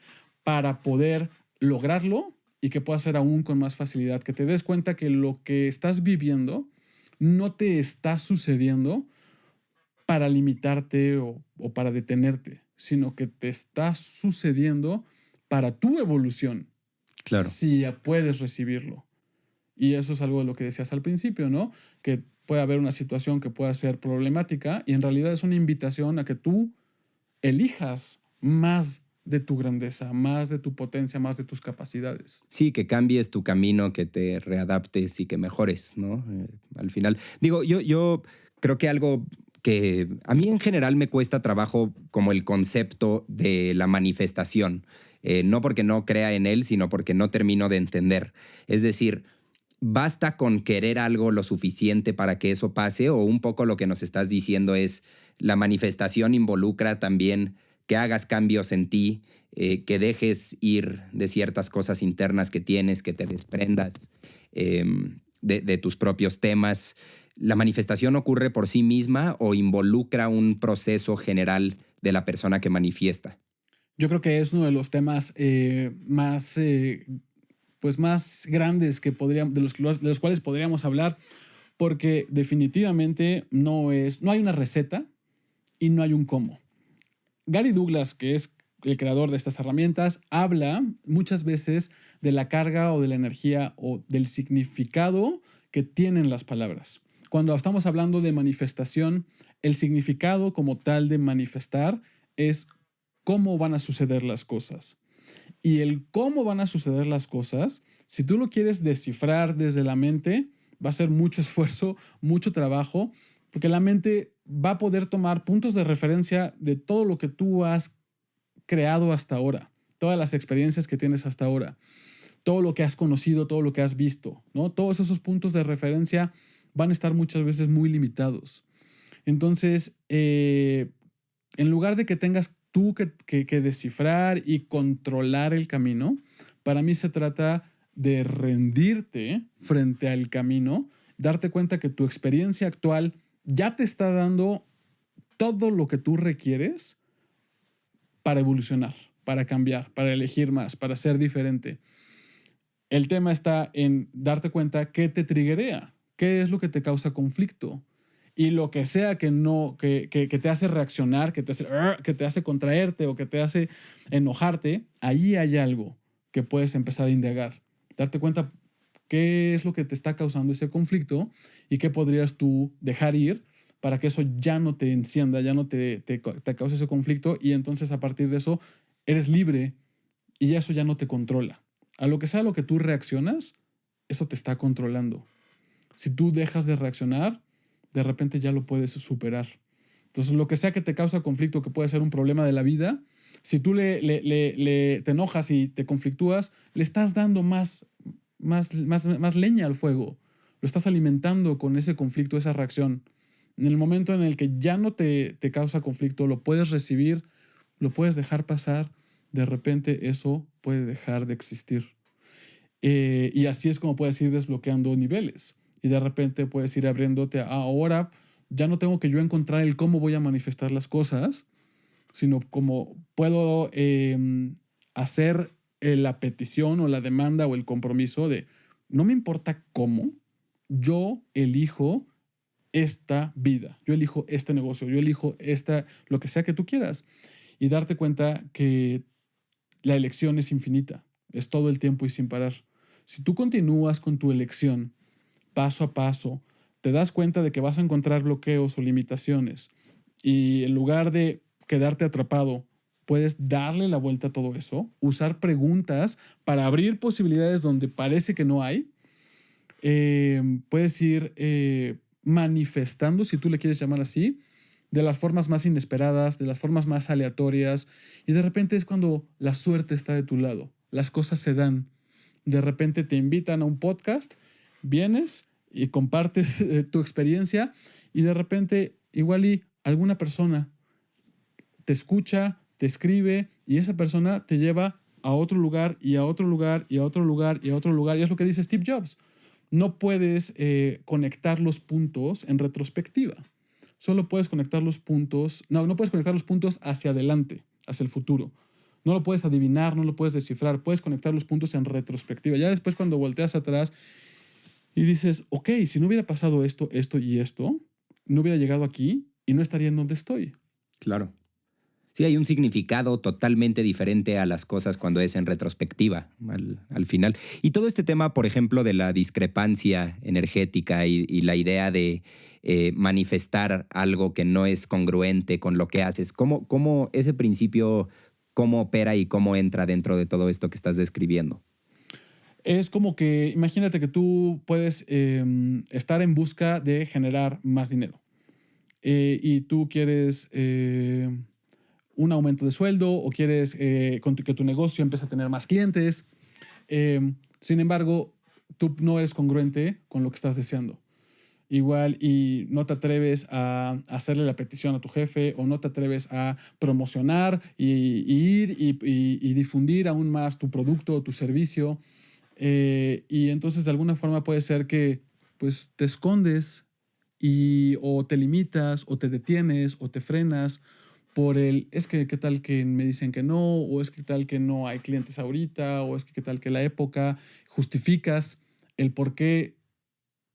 para poder lograrlo y que pueda ser aún con más facilidad, que te des cuenta que lo que estás viviendo no te está sucediendo para limitarte o para detenerte, sino que te está sucediendo para tu evolución, Claro. si puedes recibirlo. Y eso es algo de lo que decías al principio, ¿no? Que puede haber una situación que pueda ser problemática y en realidad es una invitación a que tú elijas más de tu grandeza, más de tu potencia, más de tus capacidades. Sí, que cambies tu camino, que te readaptes y que mejores, ¿no? Al final. Digo, yo creo que algo que a mí en general me cuesta trabajo como el concepto de la manifestación. No porque no crea en él, sino porque no termino de entender. Es decir, ¿basta con querer algo lo suficiente para que eso pase? O un poco lo que nos estás diciendo es, la manifestación involucra también que hagas cambios en ti, que dejes ir de ciertas cosas internas que tienes, que te desprendas de tus propios temas. ¿La manifestación ocurre por sí misma o involucra un proceso general de la persona que manifiesta? Yo creo que es uno de los temas más grandes que de los cuales podríamos hablar, porque definitivamente no hay una receta y no hay un cómo. Gary Douglas, que es el creador de estas herramientas, habla muchas veces de la carga o de la energía o del significado que tienen las palabras. Cuando estamos hablando de manifestación, el significado como tal de manifestar es cómo van a suceder las cosas. Y el cómo van a suceder las cosas, si tú lo quieres descifrar desde la mente, va a ser mucho esfuerzo, mucho trabajo, porque la mente va a poder tomar puntos de referencia de todo lo que tú has creado hasta ahora, todas las experiencias que tienes hasta ahora, todo lo que has conocido, todo lo que has visto, ¿no? Todos esos puntos de referencia van a estar muchas veces muy limitados. Entonces, en lugar de que tengas tú que descifrar y controlar el camino, para mí se trata de rendirte frente al camino, darte cuenta que tu experiencia actual ya te está dando todo lo que tú requieres para evolucionar, para cambiar, para elegir más, para ser diferente. El tema está en darte cuenta qué te triggerea, qué es lo que te causa conflicto. Y lo que sea que te hace reaccionar, que te hace contraerte o que te hace enojarte, ahí hay algo que puedes empezar a indagar. Darte cuenta qué es lo que te está causando ese conflicto y qué podrías tú dejar ir para que eso ya no te encienda, ya no te cause ese conflicto y entonces a partir de eso eres libre y eso ya no te controla. A lo que sea lo que tú reaccionas, eso te está controlando. Si tú dejas de reaccionar, de repente ya lo puedes superar. Entonces, lo que sea que te causa conflicto, que puede ser un problema de la vida, si tú te enojas y te conflictúas, le estás dando más leña al fuego. Lo estás alimentando con ese conflicto, esa reacción. En el momento en el que ya no te causa conflicto, lo puedes recibir, lo puedes dejar pasar, de repente eso puede dejar de existir. Y así es como puedes ir desbloqueando niveles. Y de repente puedes ir abriéndote a ahora, ya no tengo que yo encontrar el cómo voy a manifestar las cosas, sino cómo puedo hacer la petición o la demanda o el compromiso de no me importa cómo, yo elijo esta vida, yo elijo este negocio, yo elijo lo que sea que tú quieras. Y darte cuenta que la elección es infinita, es todo el tiempo y sin parar. Si tú continúas con tu elección paso a paso, te das cuenta de que vas a encontrar bloqueos o limitaciones y en lugar de quedarte atrapado, puedes darle la vuelta a todo eso, usar preguntas para abrir posibilidades donde parece que no hay. Puedes ir manifestando, si tú le quieres llamar así, de las formas más inesperadas, de las formas más aleatorias, y de repente es cuando la suerte está de tu lado, las cosas se dan. De repente te invitan a un podcast, vienes y compartes tu experiencia y de repente igual y alguna persona te escucha, te escribe y esa persona te lleva a otro lugar y a otro lugar y a otro lugar y a otro lugar. Y es lo que dice Steve Jobs. No puedes conectar los puntos en retrospectiva. solo puedes conectar los puntos, no puedes conectar los puntos hacia adelante, hacia el futuro. No lo puedes adivinar, no lo puedes descifrar, puedes conectar los puntos en retrospectiva. Ya después cuando volteas atrás y dices, ok, si no hubiera pasado esto, esto y esto, no hubiera llegado aquí y no estaría en donde estoy. Claro. Sí, hay un significado totalmente diferente a las cosas cuando es en retrospectiva, al final. Y todo este tema, por ejemplo, de la discrepancia energética y la idea de manifestar algo que no es congruente con lo que haces, ¿cómo ese principio, cómo opera y cómo entra dentro de todo esto que estás describiendo? Es como que, imagínate que tú puedes estar en busca de generar más dinero y tú quieres un aumento de sueldo o quieres que tu negocio empiece a tener más clientes. Sin embargo, tú no eres congruente con lo que estás deseando. Igual y no te atreves a hacerle la petición a tu jefe o no te atreves a promocionar y ir y difundir aún más tu producto o tu servicio. Y entonces de alguna forma puede ser que pues te escondes o te limitas o te detienes o te frenas por es que qué tal que me dicen que no, o es que qué tal que no hay clientes ahorita, o es que qué tal que la época, justificas el por qué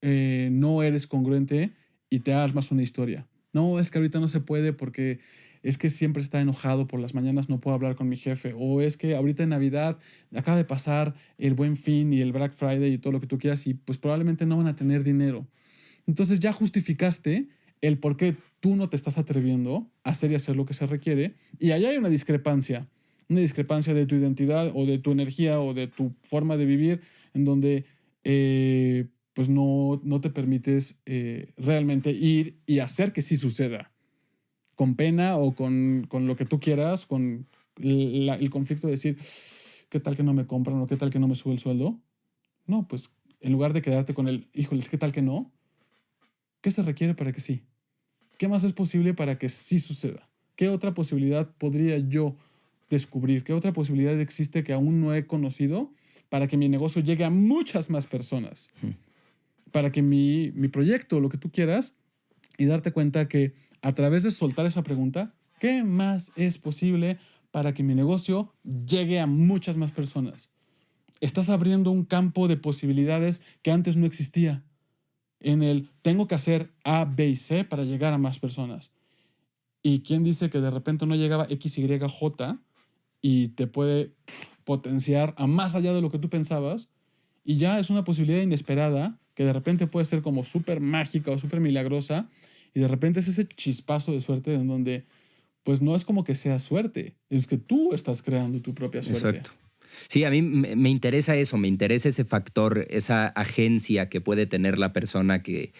no eres congruente y te armas una historia. No, es que ahorita no se puede porque es que siempre está enojado por las mañanas, no puedo hablar con mi jefe. O es que ahorita en Navidad acaba de pasar el Buen Fin y el Black Friday y todo lo que tú quieras y pues probablemente no van a tener dinero. Entonces ya justificaste el por qué tú no te estás atreviendo a hacer y hacer lo que se requiere. Y allá hay una discrepancia de tu identidad o de tu energía o de tu forma de vivir en donde pues no te permites realmente ir y hacer que sí suceda. Con pena o con lo que tú quieras, con el conflicto de decir, ¿qué tal que no me compran o qué tal que no me sube el sueldo? No, pues en lugar de quedarte con el, híjoles, ¿qué tal que no? ¿Qué se requiere para que sí? ¿Qué más es posible para que sí suceda? ¿Qué otra posibilidad podría yo descubrir? ¿Qué otra posibilidad existe que aún no he conocido para que mi negocio llegue a muchas más personas? Para que mi proyecto, lo que tú quieras, y darte cuenta que a través de soltar esa pregunta, ¿qué más es posible para que mi negocio llegue a muchas más personas? Estás abriendo un campo de posibilidades que antes no existía. En el tengo que hacer A, B y C para llegar a más personas. ¿Y quién dice que de repente no llegaba X, Y, J y te puede potenciar a más allá de lo que tú pensabas? Y ya es una posibilidad inesperada que de repente puede ser como súper mágica o súper milagrosa y de repente es ese chispazo de suerte en donde pues no es como que sea suerte, es que tú estás creando tu propia suerte. Exacto. Sí, a mí me interesa eso, me interesa ese factor, esa agencia que puede tener la persona que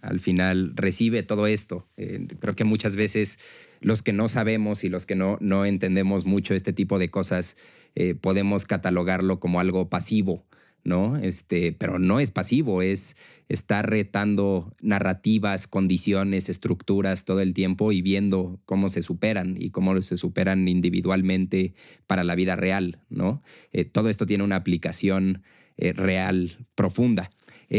al final recibe todo esto. Creo que muchas veces los que no sabemos y los que no entendemos mucho este tipo de cosas podemos catalogarlo como algo pasivo, ¿no? Pero no es pasivo, es estar retando narrativas, condiciones, estructuras todo el tiempo y viendo cómo se superan y cómo se superan individualmente para la vida real, ¿no? Todo esto tiene una aplicación real profunda.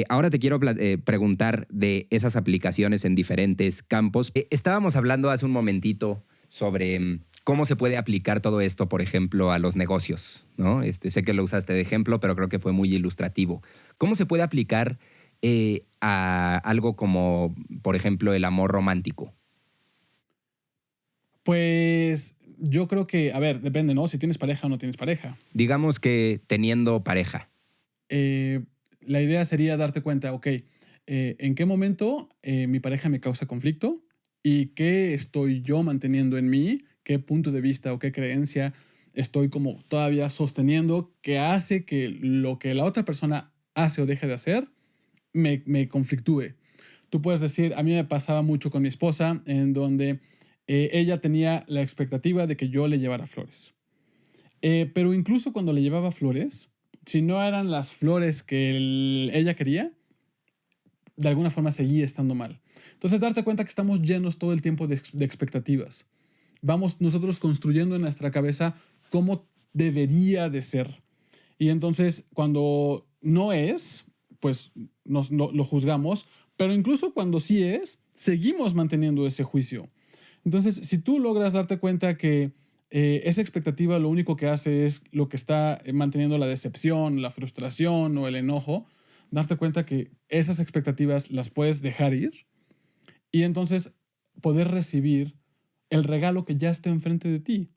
Ahora te quiero preguntar de esas aplicaciones en diferentes campos. Estábamos hablando hace un momentito sobre cómo se puede aplicar todo esto, por ejemplo, a los negocios, ¿no? Sé que lo usaste de ejemplo, pero creo que fue muy ilustrativo. ¿Cómo se puede aplicar a algo como, por ejemplo, el amor romántico? Pues yo creo que, a ver, depende, ¿no? Si tienes pareja o no tienes pareja. Digamos que teniendo pareja. La idea sería darte cuenta, ok, ¿en qué momento mi pareja me causa conflicto? ¿Y qué estoy yo manteniendo en mí? ¿Qué punto de vista o qué creencia estoy como todavía sosteniendo que hace que lo que la otra persona hace o deje de hacer me conflictúe? Tú puedes decir, a mí me pasaba mucho con mi esposa, en donde ella tenía la expectativa de que yo le llevara flores. Pero incluso cuando le llevaba flores, si no eran las flores que ella quería, de alguna forma seguía estando mal. Entonces, darte cuenta que estamos llenos todo el tiempo de expectativas. Vamos nosotros construyendo en nuestra cabeza cómo debería de ser. Y entonces, cuando no es, pues lo juzgamos Pero incluso cuando sí es, seguimos manteniendo ese juicio. Entonces, si tú logras darte cuenta que esa expectativa lo único que hace es lo que está manteniendo la decepción, la frustración o el enojo, darte cuenta que esas expectativas las puedes dejar ir y entonces poder recibir el regalo que ya está enfrente de ti,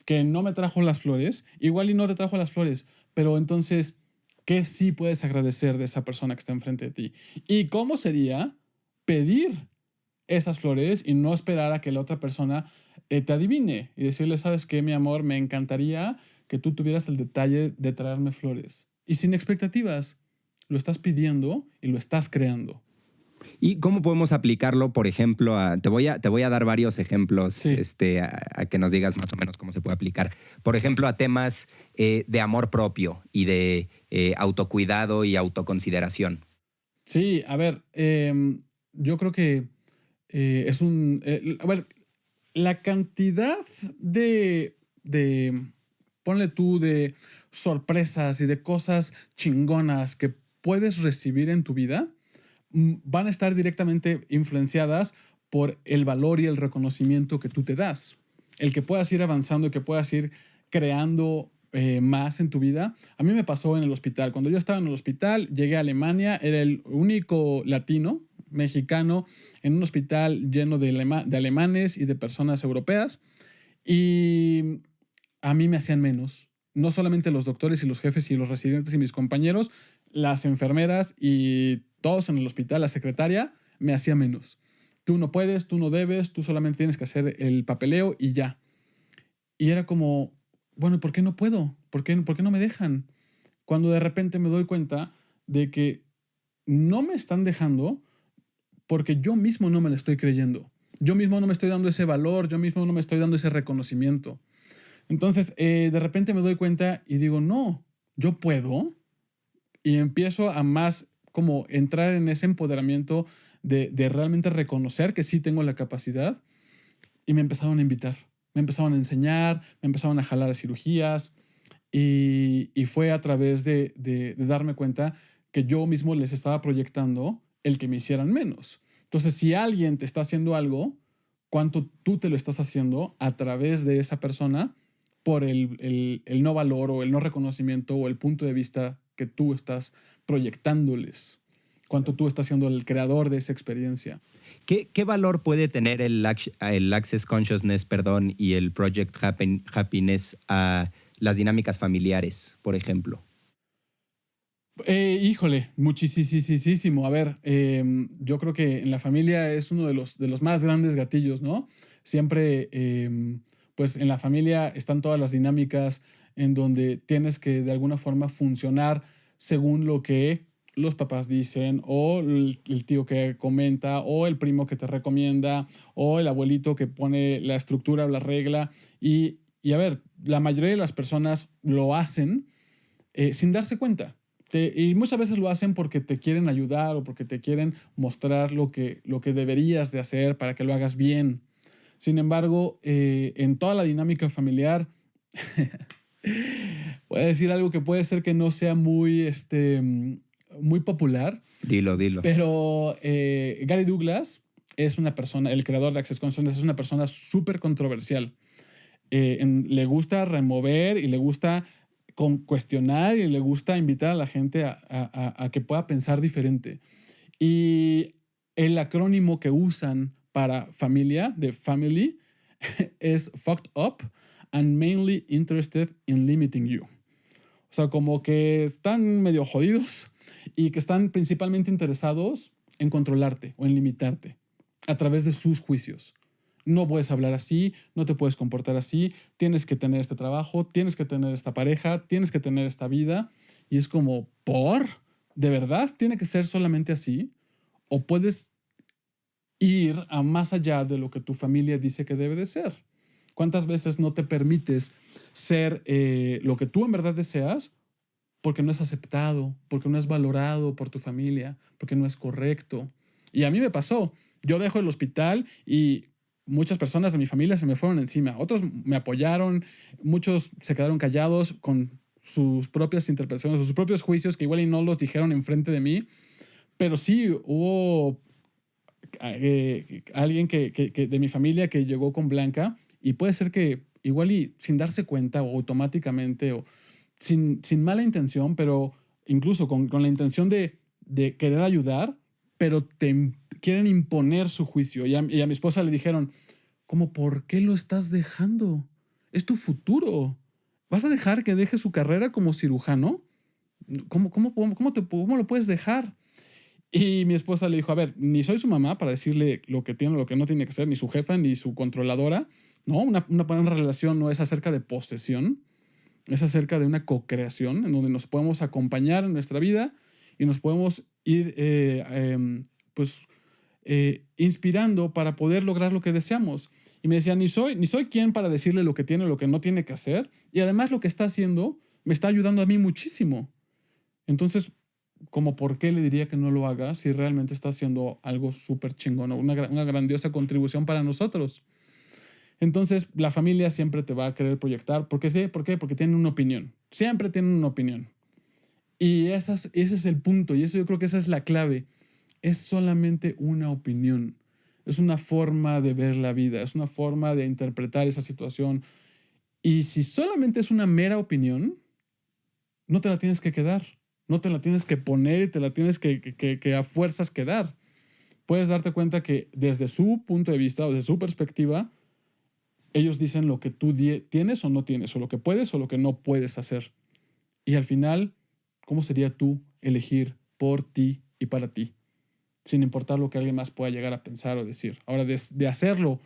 que no me trajo las flores, igual y no te trajo las flores, pero entonces, ¿qué sí puedes agradecer de esa persona que está enfrente de ti? ¿Y cómo sería pedir esas flores y no esperar a que la otra persona te adivine y decirle, ¿sabes qué, mi amor? Me encantaría que tú tuvieras el detalle de traerme flores. Y sin expectativas, lo estás pidiendo y lo estás creando. ¿Y cómo podemos aplicarlo, por ejemplo, te voy a dar varios ejemplos Sí. a que nos digas más o menos cómo se puede aplicar? Por ejemplo, a temas de amor propio y de autocuidado y autoconsideración. Sí, a ver, yo creo que es un... a ver, la cantidad ponle tú, de sorpresas y de cosas chingonas que puedes recibir en tu vida, van a estar directamente influenciadas por el valor y el reconocimiento que tú te das. El que puedas ir avanzando y que puedas ir creando más en tu vida. A mí me pasó en el hospital. Cuando yo estaba en el hospital, llegué a Alemania, era el único latino, mexicano, en un hospital lleno de alemanes y de personas europeas. Y a mí me hacían menos. No solamente los doctores y los jefes y los residentes y mis compañeros, las enfermeras y todos en el hospital, la secretaria, me hacía menos. Tú no puedes, tú no debes, tú solamente tienes que hacer el papeleo y ya. Y era como, bueno, ¿por qué no puedo? ¿Por qué no me dejan? Cuando de repente me doy cuenta de que no me están dejando porque yo mismo no me lo estoy creyendo. Yo mismo no me estoy dando ese valor, yo mismo no me estoy dando ese reconocimiento. Entonces, de repente me doy cuenta y digo, no, yo puedo. Y empiezo a más como entrar en ese empoderamiento de realmente reconocer que sí tengo la capacidad. Y me empezaron a invitar, me empezaron a enseñar, me empezaron a jalar a cirugías. Y fue a través de darme cuenta que yo mismo les estaba proyectando el que me hicieran menos. Entonces, si alguien te está haciendo algo, ¿cuánto tú te lo estás haciendo a través de esa persona por el no valor o el no reconocimiento o el punto de vista que tú estás proyectándoles? ¿Cuánto tú estás siendo el creador de esa experiencia? ¿Qué valor puede tener el Access Consciousness, perdón, y el Project Happiness a las dinámicas familiares, por ejemplo? Híjole, muchísimo. A ver, yo creo que en la familia es uno de los más grandes gatillos, ¿no? Siempre, pues en la familia están todas las dinámicas en donde tienes que de alguna forma funcionar según lo que los papás dicen, o el tío que comenta, o el primo que te recomienda, o el abuelito que pone la estructura o la regla. Y a ver, la mayoría de las personas lo hacen sin darse cuenta. Y muchas veces lo hacen porque te quieren ayudar o porque te quieren mostrar lo que deberías de hacer para que lo hagas bien. Sin embargo, en toda la dinámica familiar, voy a decir algo que puede ser que no sea muy popular, Dilo, dilo. pero Gary Douglas es una persona, el creador de Access Consciousness, es una persona súper controversial. Le gusta remover y le gusta cuestionar y le gusta invitar a la gente a que pueda pensar diferente. Y el acrónimo que usan para familia, de family, es fucked up and mainly interested in limiting you. O sea, como que están medio jodidos y que están principalmente interesados en controlarte o en limitarte a través de sus juicios. No puedes hablar así, no te puedes comportar así, tienes que tener este trabajo, tienes que tener esta pareja, tienes que tener esta vida. Y es como, ¿de verdad tiene que ser solamente así? ¿O puedes ir a más allá de lo que tu familia dice que debe de ser? ¿Cuántas veces no te permites ser lo que tú en verdad deseas porque no es aceptado, porque no es valorado por tu familia, porque no es correcto? Y a mí me pasó. Yo dejo el hospital y muchas personas de mi familia se me fueron encima. Otros me apoyaron, muchos se quedaron callados con sus propias interpretaciones, sus propios juicios que igual y no los dijeron enfrente de mí, Pero sí, hubo alguien que de mi familia que llegó con Blanca y puede ser que igual y sin darse cuenta o automáticamente o sin mala intención, pero incluso con la intención de querer ayudar, pero quieren imponer su juicio. Y a mi esposa le dijeron, ¿cómo por qué lo estás dejando? Es tu futuro. ¿Vas a dejar que deje su carrera como cirujano? ¿Cómo lo puedes dejar? Y mi esposa le dijo, a ver, ni soy su mamá para decirle lo que tiene o lo que no tiene que ser, ni su jefa, ni su controladora. No, una buena relación no es acerca de posesión, es acerca de una co-creación en donde nos podemos acompañar en nuestra vida y nos podemos ir pues, inspirando para poder lograr lo que deseamos. Y me decía, ni soy quien para decirle lo que tiene o lo que no tiene que hacer. Y además lo que está haciendo me está ayudando a mí muchísimo. Entonces, como por qué le diría que no lo haga si realmente está haciendo algo súper chingón, una grandiosa contribución para nosotros. Entonces, la familia siempre te va a querer proyectar. ¿Por qué? Sí, ¿por qué? Porque tienen una opinión. Siempre tienen una opinión. Y ese es el punto. Y eso yo creo que esa es la clave. Es solamente una opinión. Es una forma de ver la vida. Es una forma de interpretar esa situación. Y si solamente es una mera opinión, no te la tienes que quedar. No te la tienes que poner y te la tienes que a fuerzas quedar. Puedes darte cuenta que desde su punto de vista o desde su perspectiva, ellos dicen lo que tú tienes o no tienes, o lo que puedes o lo que no puedes hacer. Y al final, ¿cómo sería tú elegir por ti y para ti? Sin importar lo que alguien más pueda llegar a pensar o decir. Ahora, de hacerlo,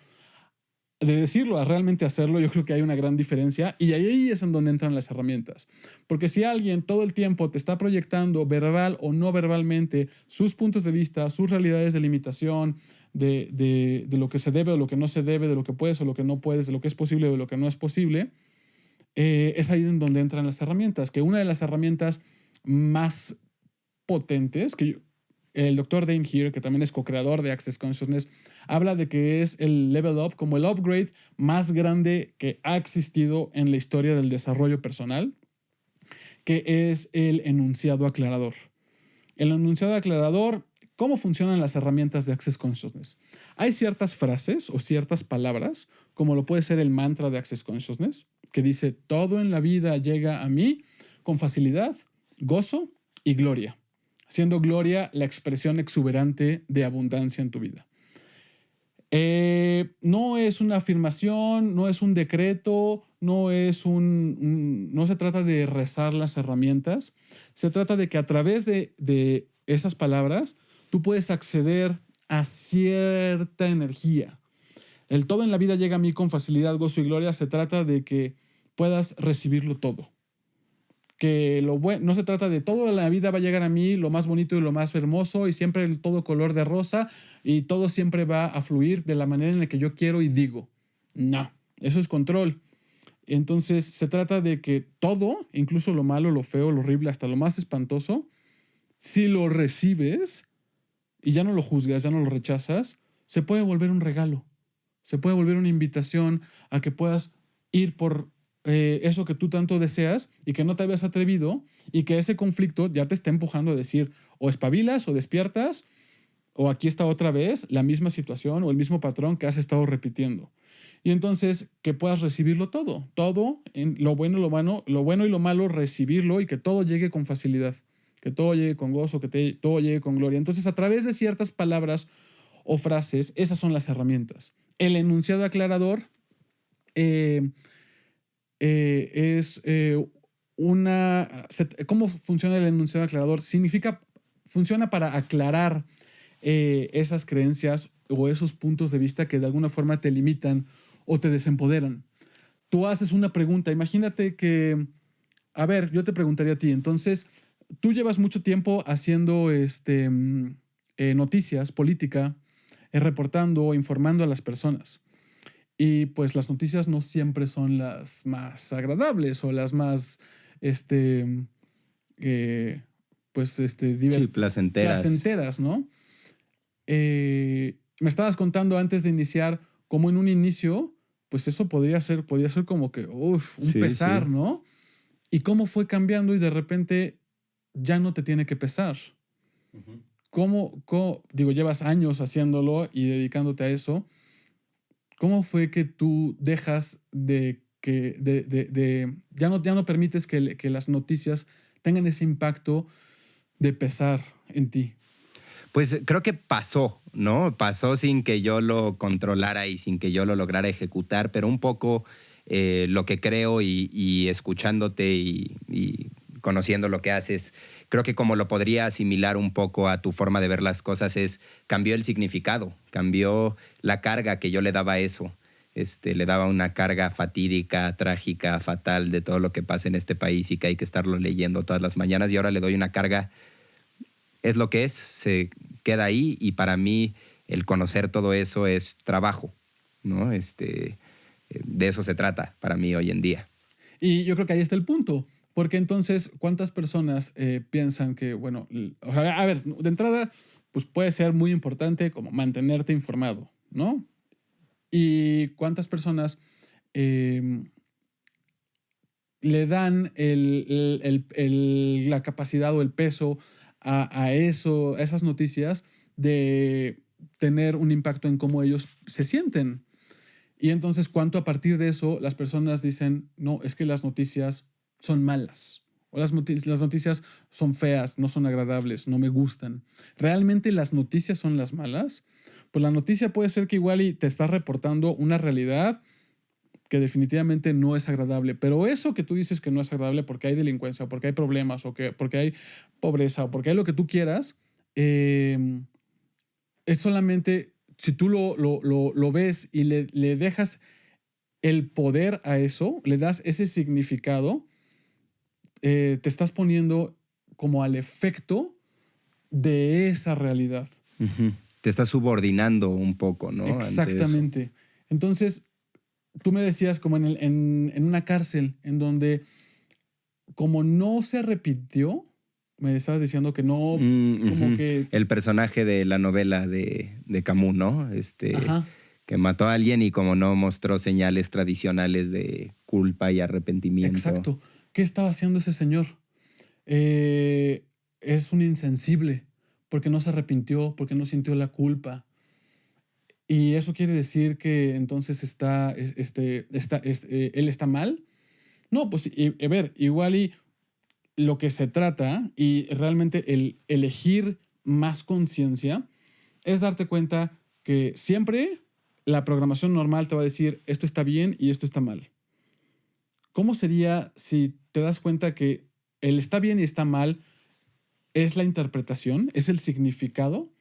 de decirlo a realmente hacerlo, yo creo que hay una gran diferencia y ahí es en donde entran las herramientas. Porque si alguien todo el tiempo te está proyectando verbal o no verbalmente sus puntos de vista, sus realidades de limitación, de lo que se debe o lo que no se debe, de lo que puedes o lo que no puedes, de lo que es posible o lo que no es posible, es ahí en donde entran las herramientas. Que una de las herramientas más potentes que el doctor Dane Heer, que también es co-creador de Access Consciousness, habla de que es el level up, como el upgrade más grande que ha existido en la historia del desarrollo personal, que es el enunciado aclarador. El enunciado aclarador, ¿cómo funcionan las herramientas de Access Consciousness? Hay ciertas frases o ciertas palabras, como lo puede ser el mantra de Access Consciousness, que dice, todo en la vida llega a mí con facilidad, gozo y gloria, siendo gloria la expresión exuberante de abundancia en tu vida. No es una afirmación, no es un decreto, no se trata de rezar las herramientas, se trata de que a través de esas palabras tú puedes acceder a cierta energía. El todo en la vida llega a mí con facilidad, gozo y gloria, se trata de que puedas recibirlo todo. Que no se trata de todo en la vida va a llegar a mí, lo más bonito y lo más hermoso y siempre el todo color de rosa y todo siempre va a fluir de la manera en la que yo quiero y digo. No, eso es control. Entonces se trata de que todo, incluso lo malo, lo feo, lo horrible, hasta lo más espantoso, si lo recibes y ya no lo juzgas, ya no lo rechazas, se puede volver un regalo. Se puede volver una invitación a que puedas ir por eso que tú tanto deseas y que no te habías atrevido y que ese conflicto ya te está empujando a decir o espabilas o despiertas o aquí está otra vez la misma situación o el mismo patrón que has estado repitiendo. Y entonces que puedas recibirlo todo, en lo bueno y lo malo, recibirlo y que todo llegue con facilidad, que todo llegue con gozo, que todo llegue con gloria. Entonces a través de ciertas palabras o frases, esas son las herramientas. El enunciado aclarador es ¿cómo funciona el enunciado aclarador? Funciona para aclarar esas creencias o esos puntos de vista que de alguna forma te limitan o te desempoderan. Tú haces una pregunta, imagínate que, a ver, yo te preguntaría a ti, entonces, tú llevas mucho tiempo haciendo noticias, política, reportando, informando a las personas. Y pues las noticias no siempre son las más agradables o las más, placenteras, ¿no? Me estabas contando antes de iniciar, como en un inicio, pues eso podría ser como que, un pesar, sí. ¿No? Y cómo fue cambiando y de repente ya no te tiene que pesar. Uh-huh. digo, llevas años haciéndolo y dedicándote a eso. ¿Cómo fue que tú dejas ya no permites que las noticias tengan ese impacto de pesar en ti? Pues creo que pasó, ¿no? Pasó sin que yo lo controlara y sin que yo lo lograra ejecutar, pero un poco lo que creo y escuchándote y conociendo lo que haces, creo que como lo podría asimilar un poco a tu forma de ver las cosas es, cambió el significado, cambió la carga que yo le daba a eso. Le daba una carga fatídica, trágica, fatal de todo lo que pasa en este país y que hay que estarlo leyendo todas las mañanas, y ahora le doy una carga, es lo que es, se queda ahí, y para mí el conocer todo eso es trabajo, ¿no? De eso se trata para mí hoy en día. Y yo creo que ahí está el punto, porque entonces, ¿cuántas personas piensan que, bueno, o sea, a ver, de entrada, pues puede ser muy importante como mantenerte informado, ¿no? Y cuántas personas le dan la capacidad o el peso a esas noticias de tener un impacto en cómo ellos se sienten. Y entonces, ¿cuánto a partir de eso las personas dicen, no, es que las noticias son malas? O las noticias son feas, no son agradables, no me gustan. ¿Realmente las noticias son las malas? Pues la noticia puede ser que igual y te está reportando una realidad que definitivamente no es agradable, pero eso que tú dices que no es agradable porque hay delincuencia, o porque hay problemas, o porque hay pobreza, o porque hay lo que tú quieras, es solamente si tú lo ves y le dejas el poder a eso, le das ese significado, te estás poniendo como al efecto de esa realidad. Uh-huh. Te estás subordinando un poco, ¿no? Exactamente. Entonces, tú me decías como en una cárcel, en donde como no se arrepintió, me estabas diciendo que no, como que... El personaje de la novela de Camus, ¿no? Ajá. Que mató a alguien y como no mostró señales tradicionales de culpa y arrepentimiento. Exacto. ¿Qué estaba haciendo ese señor? Es un insensible, porque no se arrepintió, porque no sintió la culpa. Y eso quiere decir que entonces él está mal. No, pues, a ver, igual y lo que se trata, y realmente el elegir más conciencia, es darte cuenta que siempre la programación normal te va a decir esto está bien y esto está mal. ¿Cómo sería si te das cuenta que el está bien y está mal es la interpretación, es el significado?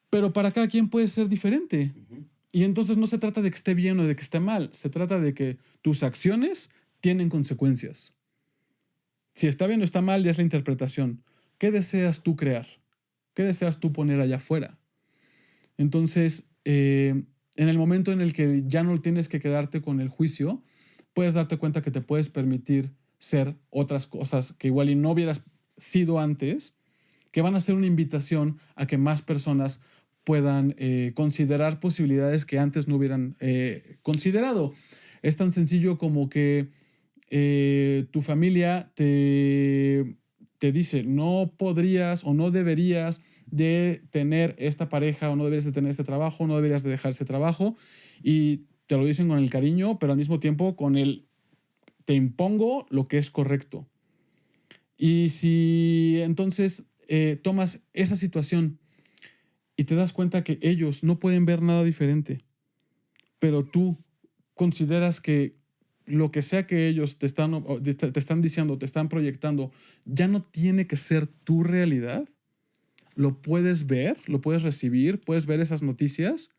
Pero para cada quien puede ser diferente. Y entonces no se trata de que esté bien o de que esté mal, se trata de que tus acciones tienen consecuencias. Si está bien o está mal, ya es la interpretación. ¿Qué deseas tú crear? ¿Qué deseas tú poner allá afuera? Entonces, en el momento en el que ya no tienes que quedarte con el juicio, puedes darte cuenta que te puedes permitir ser otras cosas que igual y no hubieras sido antes, que van a ser una invitación a que más personas puedan considerar posibilidades que antes no hubieran considerado. Es tan sencillo como que tu familia te dice, no podrías o no deberías de tener esta pareja, o no deberías de tener este trabajo, no deberías de dejar ese trabajo, y te lo dicen con el cariño, pero al mismo tiempo con el te impongo lo que es correcto. Y si entonces tomas esa situación y te das cuenta que ellos no pueden ver nada diferente, pero tú consideras que lo que sea que ellos te están diciendo, te están proyectando, ya no tiene que ser tu realidad, lo puedes ver, lo puedes recibir, puedes ver esas noticias,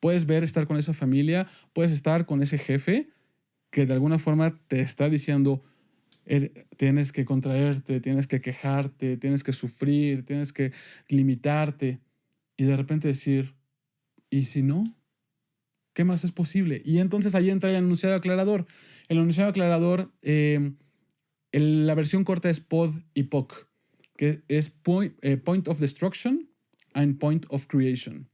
puedes ver estar con esa familia, puedes estar con ese jefe que de alguna forma te está diciendo, tienes que contraerte, tienes que quejarte, tienes que sufrir, tienes que limitarte, y de repente decir, ¿y si no? ¿Qué más es posible? Y entonces ahí entra el enunciado aclarador. El enunciado aclarador, la versión corta es POD y POC, que es Point of Destruction and Point of Creation.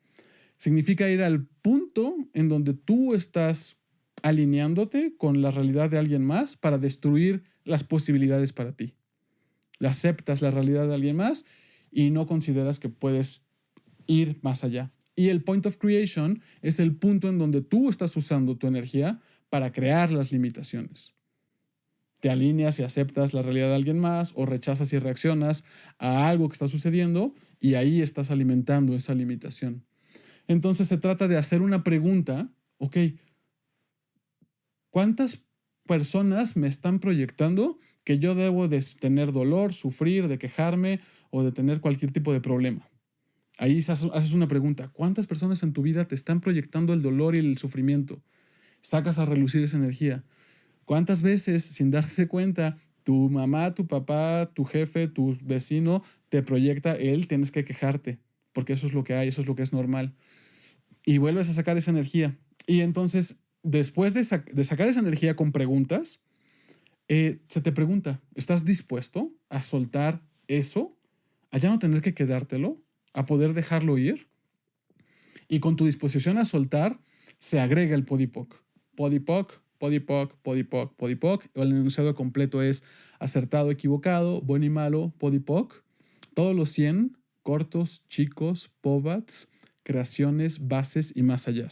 Significa ir al punto en donde tú estás alineándote con la realidad de alguien más para destruir las posibilidades para ti. Aceptas la realidad de alguien más y no consideras que puedes ir más allá. Y el point of creation es el punto en donde tú estás usando tu energía para crear las limitaciones. Te alineas y aceptas la realidad de alguien más o rechazas y reaccionas a algo que está sucediendo y ahí estás alimentando esa limitación. Entonces se trata de hacer una pregunta, ok, ¿cuántas personas me están proyectando que yo debo de tener dolor, sufrir, de quejarme o de tener cualquier tipo de problema? Ahí haces una pregunta, ¿cuántas personas en tu vida te están proyectando el dolor y el sufrimiento? Sacas a relucir esa energía. ¿Cuántas veces, sin darte cuenta, tu mamá, tu papá, tu jefe, tu vecino te proyecta él, tienes que quejarte? Porque eso es lo que hay, eso es lo que es normal. Y vuelves a sacar esa energía. Y entonces, después de sacar esa energía con preguntas, se te pregunta, ¿estás dispuesto a soltar eso? A ya no tener que quedártelo, a poder dejarlo ir. Y con tu disposición a soltar, se agrega el podipoc. Podipoc, podipoc, podipoc, podipoc. El enunciado completo es acertado, equivocado, bueno y malo, podipoc. Todos los 100, cortos, chicos, pobats, creaciones, bases y más allá.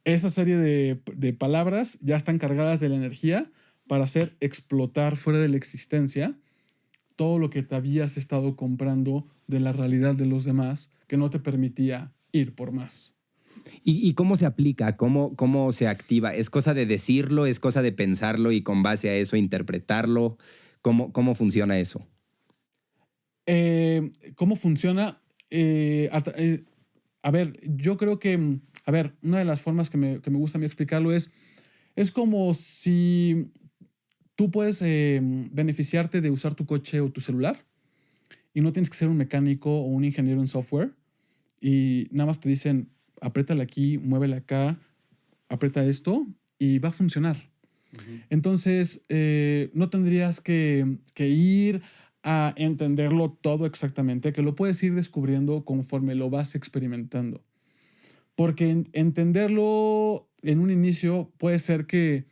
Esa serie de palabras ya están cargadas de la energía para hacer explotar fuera de la existencia todo lo que te habías estado comprando de la realidad de los demás que no te permitía ir por más. ¿Y cómo se aplica? ¿Cómo se activa? ¿Es cosa de decirlo? ¿Es cosa de pensarlo y con base a eso interpretarlo? ¿Cómo funciona eso? ¿Cómo funciona? A ver, yo creo que, a ver, una de las formas que me gusta a mí explicarlo es como si tú puedes beneficiarte de usar tu coche o tu celular y no tienes que ser un mecánico o un ingeniero en software y nada más te dicen, apriétale aquí, muévele acá, aprieta esto y va a funcionar. Entonces, no tendrías que ir a entenderlo todo exactamente, que lo puedes ir descubriendo conforme lo vas experimentando. Porque entenderlo en un inicio puede ser que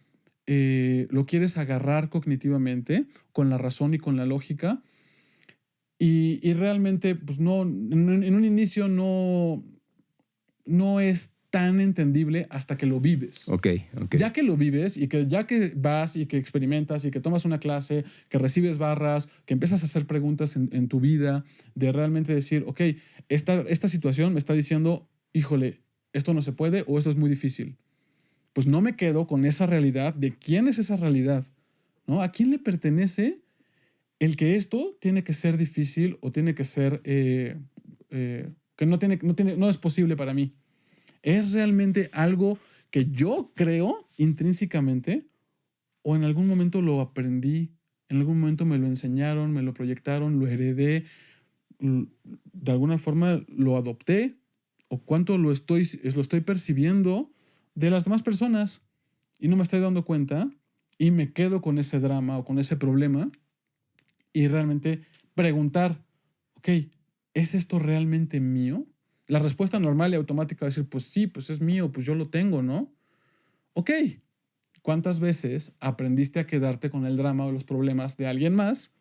lo quieres agarrar cognitivamente, con la razón y con la lógica, y realmente, pues no, en un inicio no es tan entendible hasta que lo vives. Ok. Ya que lo vives y que ya que vas y que experimentas y que tomas una clase, que recibes barras, que empiezas a hacer preguntas en tu vida, de realmente decir, ok, esta situación me está diciendo, híjole, esto no se puede o esto es muy difícil. Pues no me quedo con esa realidad de quién es esa realidad, ¿no? ¿A quién le pertenece el que esto tiene que ser difícil o tiene que ser que no es posible para mí? ¿Es realmente algo que yo creo intrínsecamente o en algún momento lo aprendí, en algún momento me lo enseñaron, me lo proyectaron, lo heredé, de alguna forma lo adopté o cuánto lo estoy percibiendo de las demás personas y no me estoy dando cuenta y me quedo con ese drama o con ese problema y realmente preguntar, ok, ¿es esto realmente mío? La respuesta normal y automática va a decir, pues sí, pues es mío, pues yo lo tengo, ¿no? Ok, ¿cuántas veces aprendiste a quedarte con el drama o los problemas de alguien más?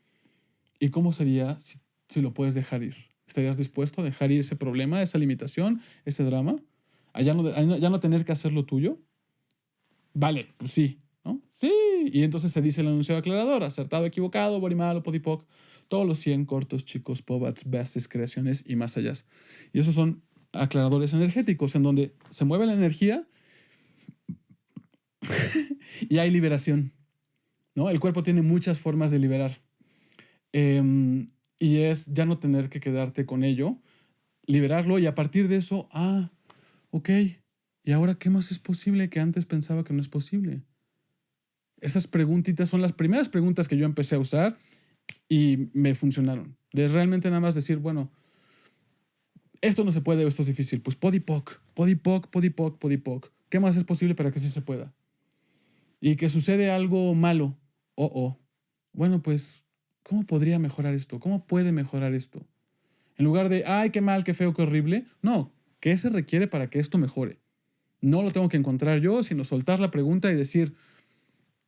¿Y cómo sería si lo puedes dejar ir? ¿Estarías dispuesto a dejar ir ese problema, esa limitación, ese drama? ¿A ya no tener que hacer lo tuyo? Vale, pues sí, ¿no? Sí. Y entonces se dice el enunciado aclarador, acertado, equivocado, bueno y malo, podipoc, todos los 100 cortos, chicos, pobats, bases, creaciones y más allá. Y esos son aclaradores energéticos en donde se mueve la energía y hay liberación, ¿no? El cuerpo tiene muchas formas de liberar. Y es ya no tener que quedarte con ello, liberarlo y a partir de eso, ok, ¿y ahora qué más es posible que antes pensaba que no es posible? Esas preguntitas son las primeras preguntas que yo empecé a usar y me funcionaron. De realmente nada más decir, bueno, esto no se puede o esto es difícil. Pues podipoc, podipoc, podipoc, podipoc. ¿Qué más es posible para que sí se pueda? Y que sucede algo malo. Bueno, pues, ¿cómo podría mejorar esto? ¿Cómo puede mejorar esto? En lugar de, ay, qué mal, qué feo, qué horrible. No, ¿qué se requiere para que esto mejore? No lo tengo que encontrar yo, sino soltar la pregunta y decir,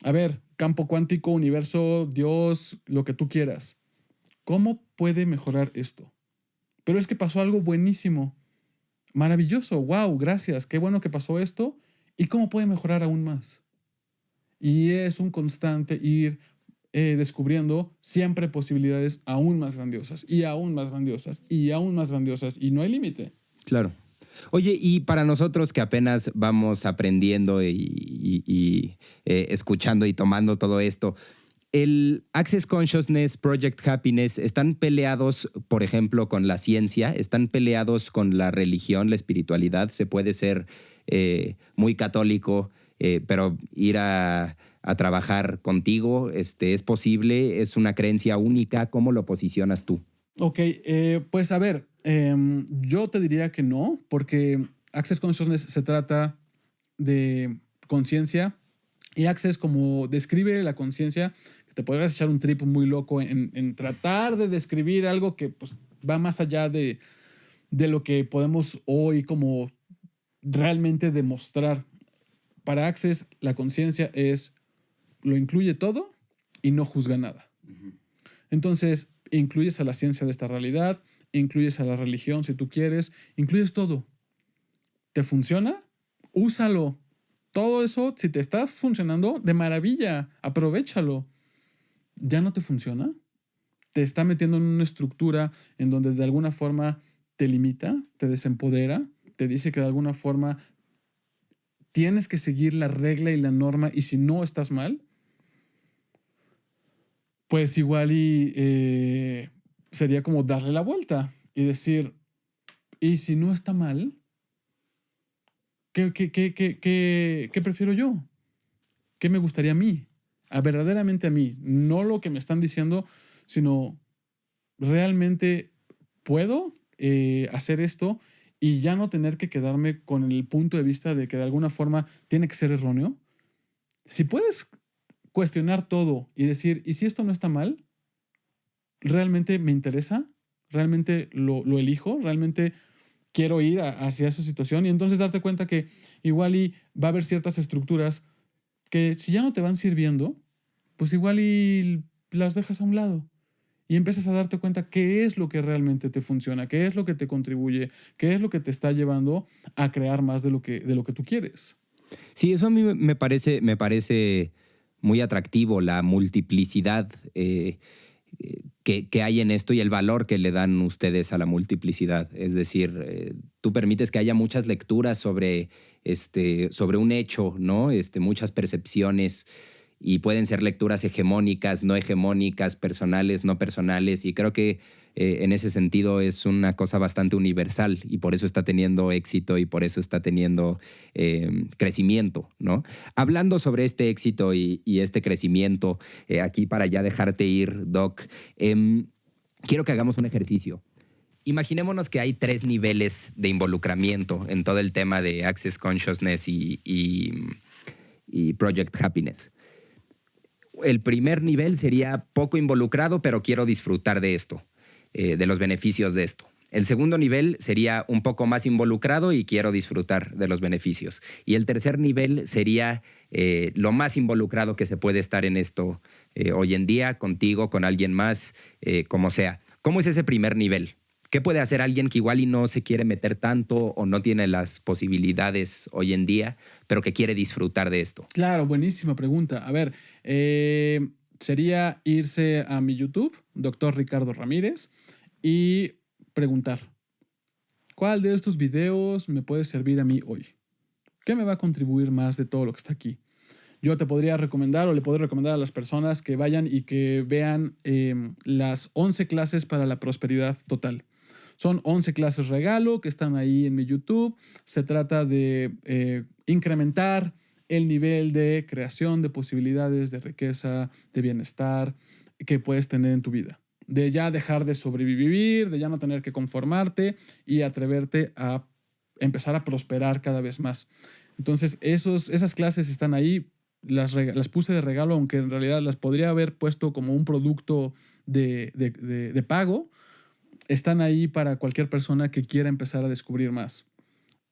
a ver, campo cuántico, universo, Dios, lo que tú quieras. ¿cómo puede mejorar esto? Pero es que pasó algo buenísimo, maravilloso, wow, gracias, qué bueno que pasó esto. ¿Y cómo puede mejorar aún más? Y es un constante ir descubriendo siempre posibilidades aún más grandiosas y aún más grandiosas y aún más grandiosas y no hay límite. Claro. Oye, y para nosotros que apenas vamos aprendiendo y escuchando y tomando todo esto, ¿el Access Consciousness, Project Happiness están peleados, por ejemplo, con la ciencia? ¿Están peleados con la religión, la espiritualidad? ¿Se puede ser muy católico, pero ir a trabajar contigo? ¿Es posible? ¿Es una creencia única? ¿Cómo lo posicionas tú? Ok, pues a ver, yo te diría que no, porque Access Consciousness se trata de conciencia y Access, como describe la conciencia, te podrás echar un trip muy loco en tratar de describir algo que pues, va más allá de lo que podemos hoy como realmente demostrar. Para Access, la conciencia lo incluye todo y no juzga nada. Entonces, incluyes a la ciencia de esta realidad, incluyes a la religión si tú quieres, incluyes todo. ¿Te funciona? Úsalo. Todo eso, si te está funcionando, de maravilla, aprovéchalo. ¿Ya no te funciona? Te está metiendo en una estructura en donde de alguna forma te limita, te desempodera, te dice que de alguna forma tienes que seguir la regla y la norma y si no estás mal, pues igual sería como darle la vuelta y decir, ¿y si no está mal? ¿Qué prefiero yo? ¿Qué me gustaría a mí? Verdaderamente a mí. No lo que me están diciendo, sino realmente puedo hacer esto y ya no tener que quedarme con el punto de vista de que de alguna forma tiene que ser erróneo. Si puedes cuestionar todo y decir, ¿y si esto no está mal? ¿Realmente me interesa? ¿Realmente lo elijo? ¿Realmente quiero ir hacia esa situación? Y entonces darte cuenta que igual va a haber ciertas estructuras que si ya no te van sirviendo, pues igual las dejas a un lado. Y empiezas a darte cuenta qué es lo que realmente te funciona, qué es lo que te contribuye, qué es lo que te está llevando a crear más de lo que tú quieres. Sí, eso a mí me parece muy atractivo, la multiplicidad que hay en esto y el valor que le dan ustedes a la multiplicidad. Es decir, tú permites que haya muchas lecturas sobre un hecho, ¿no? Muchas percepciones y pueden ser lecturas hegemónicas, no hegemónicas, personales, no personales. Y creo que en ese sentido es una cosa bastante universal y por eso está teniendo éxito y por eso está teniendo crecimiento, ¿no? Hablando sobre este éxito y este crecimiento, aquí para ya dejarte ir, Doc, quiero que hagamos un ejercicio. Imaginémonos que hay 3 niveles de involucramiento en todo el tema de Access Consciousness y Project Happiness. El primer nivel sería poco involucrado, pero quiero disfrutar de esto, de los beneficios de esto. El segundo nivel sería un poco más involucrado y quiero disfrutar de los beneficios. Y el tercer nivel sería lo más involucrado que se puede estar en esto hoy en día, contigo, con alguien más, como sea. ¿Cómo es ese primer nivel? ¿Qué puede hacer alguien que igual y no se quiere meter tanto o no tiene las posibilidades hoy en día, pero que quiere disfrutar de esto? Claro, buenísima pregunta. A ver, sería irse a mi YouTube, Dr. Ricardo Ramírez, y preguntar, ¿cuál de estos videos me puede servir a mí hoy? ¿Qué me va a contribuir más de todo lo que está aquí? Yo te podría recomendar o le podría recomendar a las personas que vayan y que vean las 11 clases para la prosperidad total. Son 11 clases regalo que están ahí en mi YouTube. Se trata de incrementar el nivel de creación de posibilidades, de riqueza, de bienestar que puedes tener en tu vida. De ya dejar de sobrevivir, de ya no tener que conformarte y atreverte a empezar a prosperar cada vez más. Entonces, esas clases están ahí. Las puse de regalo, aunque en realidad las podría haber puesto como un producto de pago. Están ahí para cualquier persona que quiera empezar a descubrir más.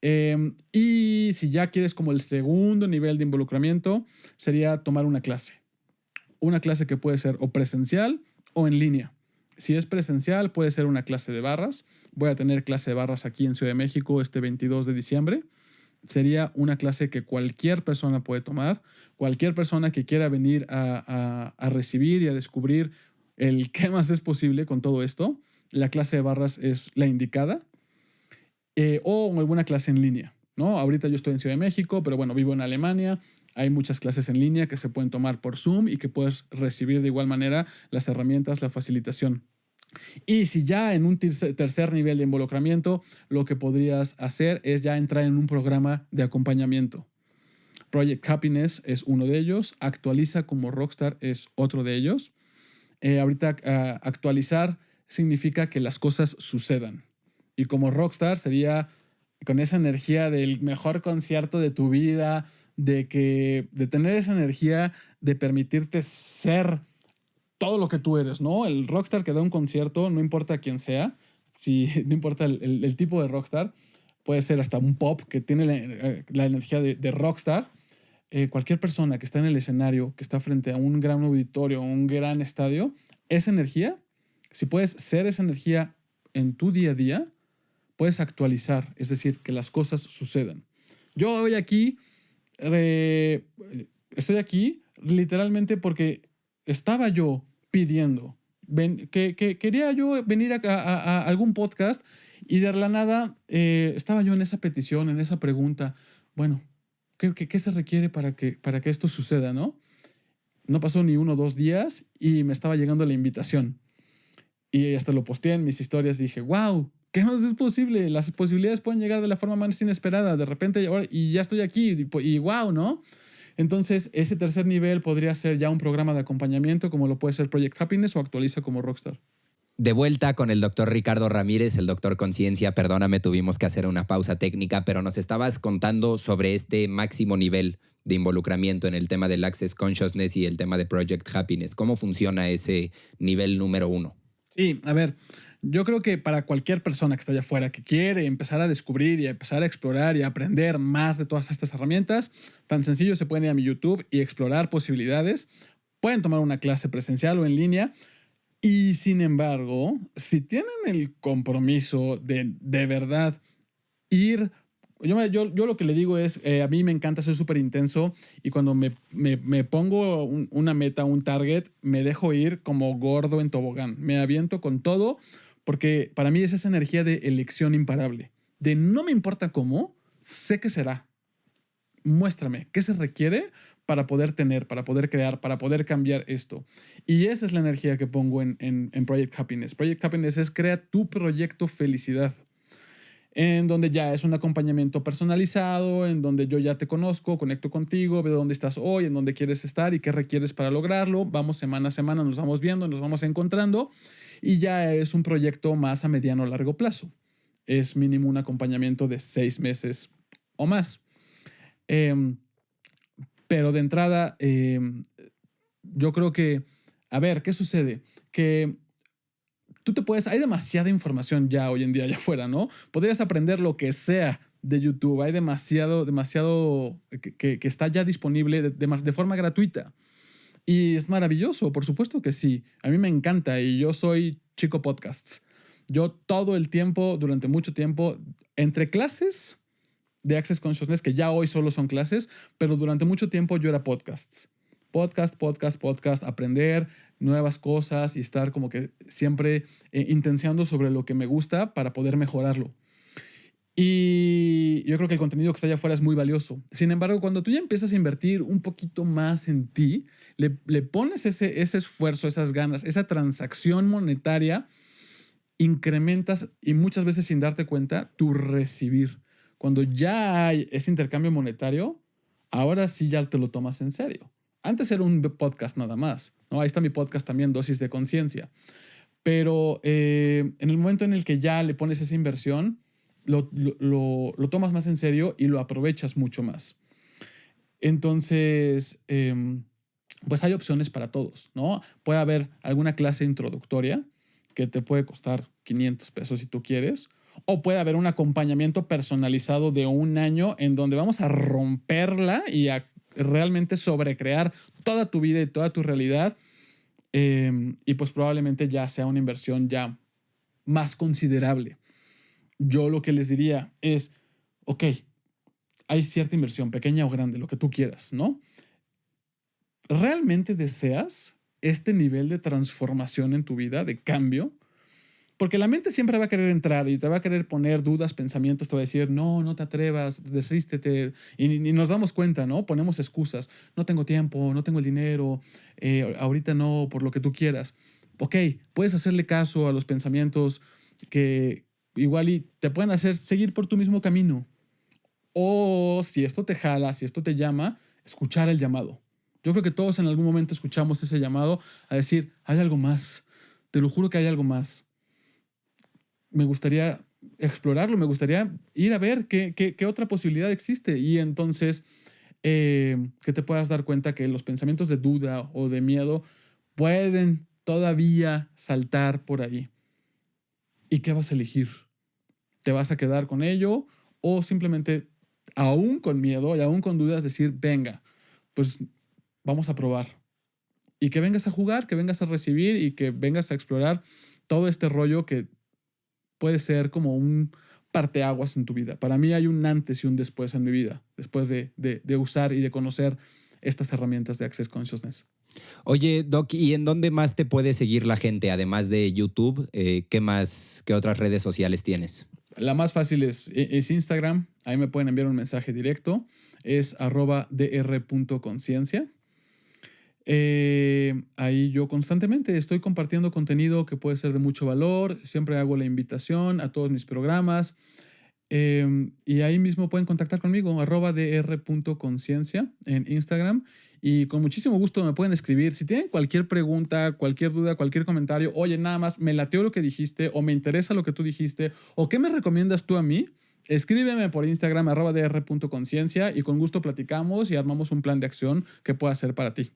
Y si ya quieres como el segundo nivel de involucramiento, sería tomar una clase. Una clase que puede ser o presencial o en línea. Si es presencial, puede ser una clase de barras. Voy a tener clase de barras aquí en Ciudad de México este 22 de diciembre. Sería una clase que cualquier persona puede tomar. Cualquier persona que quiera venir a recibir y a descubrir el qué más es posible con todo esto, la clase de barras es la indicada. O alguna clase en línea, ¿no? Ahorita yo estoy en Ciudad de México, pero bueno, vivo en Alemania. Hay muchas clases en línea que se pueden tomar por Zoom y que puedes recibir de igual manera las herramientas, la facilitación. Y si ya en un tercer nivel de involucramiento, lo que podrías hacer es ya entrar en un programa de acompañamiento. Project Happiness es uno de ellos. Actualiza como Rockstar es otro de ellos. Ahorita actualizar significa que las cosas sucedan. Y como Rockstar sería con esa energía del mejor concierto de tu vida, de tener esa energía de permitirte ser todo lo que tú eres, ¿no? El rockstar que da un concierto, no importa quién sea, no importa el tipo de rockstar, puede ser hasta un pop que tiene la energía de rockstar. Cualquier persona que está en el escenario, que está frente a un gran auditorio, un gran estadio, esa energía, si puedes ser esa energía en tu día a día, puedes actualizar, es decir, que las cosas sucedan. Yo hoy aquí, estoy aquí literalmente porque estaba yo pidiendo que quería yo venir a algún podcast y de la nada estaba yo en esa petición, en esa pregunta. Bueno, ¿qué se requiere para que esto suceda, no? No pasó ni 1 o 2 días y me estaba llegando la invitación. Y hasta lo posteé en mis historias y dije, wow, ¿qué más es posible? Las posibilidades pueden llegar de la forma más inesperada. De repente, y ya estoy aquí y wow, ¿no? Entonces, ese tercer nivel podría ser ya un programa de acompañamiento, como lo puede ser Project Happiness o Actualiza como Rockstar. De vuelta con el doctor Ricardo Ramírez, el doctor Conciencia. Perdóname, tuvimos que hacer una pausa técnica, pero nos estabas contando sobre este máximo nivel de involucramiento en el tema del Access Consciousness y el tema de Project Happiness. ¿Cómo funciona ese nivel número 1? Sí, a ver, yo creo que para cualquier persona que está allá afuera que quiere empezar a descubrir y a empezar a explorar y a aprender más de todas estas herramientas, tan sencillo se pueden ir a mi YouTube y explorar posibilidades. Pueden tomar una clase presencial o en línea. Y sin embargo, si tienen el compromiso de verdad ir, yo lo que le digo es, a mí me encanta ser súper intenso y cuando me pongo una meta, un target, me dejo ir como gordo en tobogán. Me aviento con todo porque para mí es esa energía de elección imparable. De no me importa cómo, sé que será. Muéstrame qué se requiere para poder tener, para poder crear, para poder cambiar esto. Y esa es la energía que pongo en Project Happiness. Project Happiness es crea tu proyecto felicidad, en donde ya es un acompañamiento personalizado, en donde yo ya te conozco, conecto contigo, veo dónde estás hoy, en dónde quieres estar y qué requieres para lograrlo. Vamos semana a semana, nos vamos viendo, nos vamos encontrando y ya es un proyecto más a mediano o largo plazo. Es mínimo un acompañamiento de 6 meses o más. Pero de entrada, yo creo que, a ver, ¿qué sucede? Que hay demasiada información ya hoy en día allá afuera, ¿no? Podrías aprender lo que sea de YouTube. Hay demasiado que está ya disponible de forma gratuita. Y es maravilloso, por supuesto que sí. A mí me encanta y yo soy chico podcasts. Yo todo el tiempo, durante mucho tiempo, entre clases de Access Consciousness, que ya hoy solo son clases, pero durante mucho tiempo yo era podcasts. Podcast, aprender nuevas cosas y estar como que siempre intenciando sobre lo que me gusta para poder mejorarlo. Y yo creo que el contenido que está allá afuera es muy valioso. Sin embargo, cuando tú ya empiezas a invertir un poquito más en ti, le pones ese esfuerzo, esas ganas, esa transacción monetaria, incrementas y muchas veces sin darte cuenta tu recibir. Cuando ya hay ese intercambio monetario, ahora sí ya te lo tomas en serio. Antes era un podcast nada más, ¿no? Ahí está mi podcast también, Dosis de Conciencia. Pero en el momento en el que ya le pones esa inversión, lo tomas más en serio y lo aprovechas mucho más. Entonces, pues hay opciones para todos, ¿no? Puede haber alguna clase introductoria que te puede costar 500 pesos si tú quieres, o puede haber un acompañamiento personalizado de 1 año en donde vamos a romperla y a realmente sobrecrear toda tu vida y toda tu realidad Y pues probablemente ya sea una inversión ya más considerable. Yo lo que les diría es, ok, hay cierta inversión, pequeña o grande, lo que tú quieras, ¿no? ¿Realmente deseas este nivel de transformación en tu vida, de cambio? Porque la mente siempre va a querer entrar y te va a querer poner dudas, pensamientos, te va a decir, no, no te atrevas, desístete. Y nos damos cuenta, ¿no? Ponemos excusas. No tengo tiempo, no tengo el dinero, ahorita no, por lo que tú quieras. Ok, puedes hacerle caso a los pensamientos que igual y te pueden hacer seguir por tu mismo camino. O si esto te jala, si esto te llama, escuchar el llamado. Yo creo que todos en algún momento escuchamos ese llamado a decir, hay algo más. Te lo juro que hay algo más. Me gustaría explorarlo, me gustaría ir a ver qué otra posibilidad existe. Y entonces que te puedas dar cuenta que los pensamientos de duda o de miedo pueden todavía saltar por ahí. ¿Y qué vas a elegir? ¿Te vas a quedar con ello o simplemente, aún con miedo y aún con dudas, decir, venga, pues vamos a probar? Y que vengas a jugar, que vengas a recibir y que vengas a explorar todo este rollo que puede ser como un parteaguas en tu vida. Para mí hay un antes y un después en mi vida, después de usar y de conocer estas herramientas de Access Consciousness. Oye, Doc, ¿y en dónde más te puede seguir la gente? Además de YouTube, ¿qué otras redes sociales tienes? La más fácil es Instagram. Ahí me pueden enviar un mensaje directo. Es @dr.conciencia. Ahí yo constantemente estoy compartiendo contenido que puede ser de mucho valor. Siempre hago la invitación a todos mis programas. Y ahí mismo pueden contactar conmigo, @dr.conciencia en Instagram. Y con muchísimo gusto me pueden escribir. Si tienen cualquier pregunta, cualquier duda, cualquier comentario, oye, nada más me lateó lo que dijiste, o me interesa lo que tú dijiste, o qué me recomiendas tú a mí, escríbeme por Instagram, @dr.conciencia, y con gusto platicamos y armamos un plan de acción que pueda ser para ti.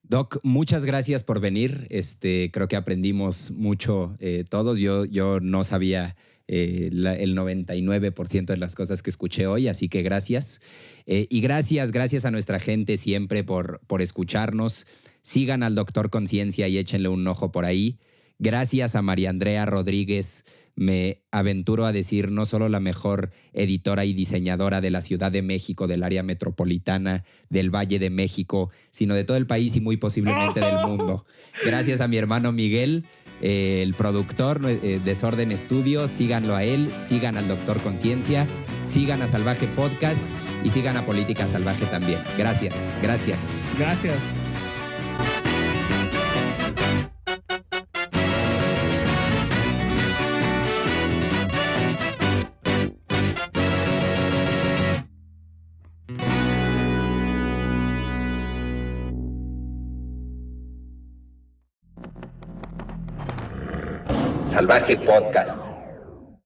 Doc, muchas gracias por venir. Creo que aprendimos mucho todos. Yo no sabía el 99% de las cosas que escuché hoy, así que gracias. Y gracias a nuestra gente siempre por escucharnos. Sigan al Doctor Conciencia y échenle un ojo por ahí. Gracias a María Andrea Rodríguez. Me aventuro a decir, no solo la mejor editora y diseñadora de la Ciudad de México, del área metropolitana, del Valle de México, sino de todo el país y muy posiblemente del mundo. Gracias a mi hermano Miguel, el productor, Desorden Estudio. Síganlo a él, sigan al Doctor Conciencia, sigan a Salvaje Podcast y sigan a Política Salvaje también. Gracias. Gracias. Salvaje Podcast.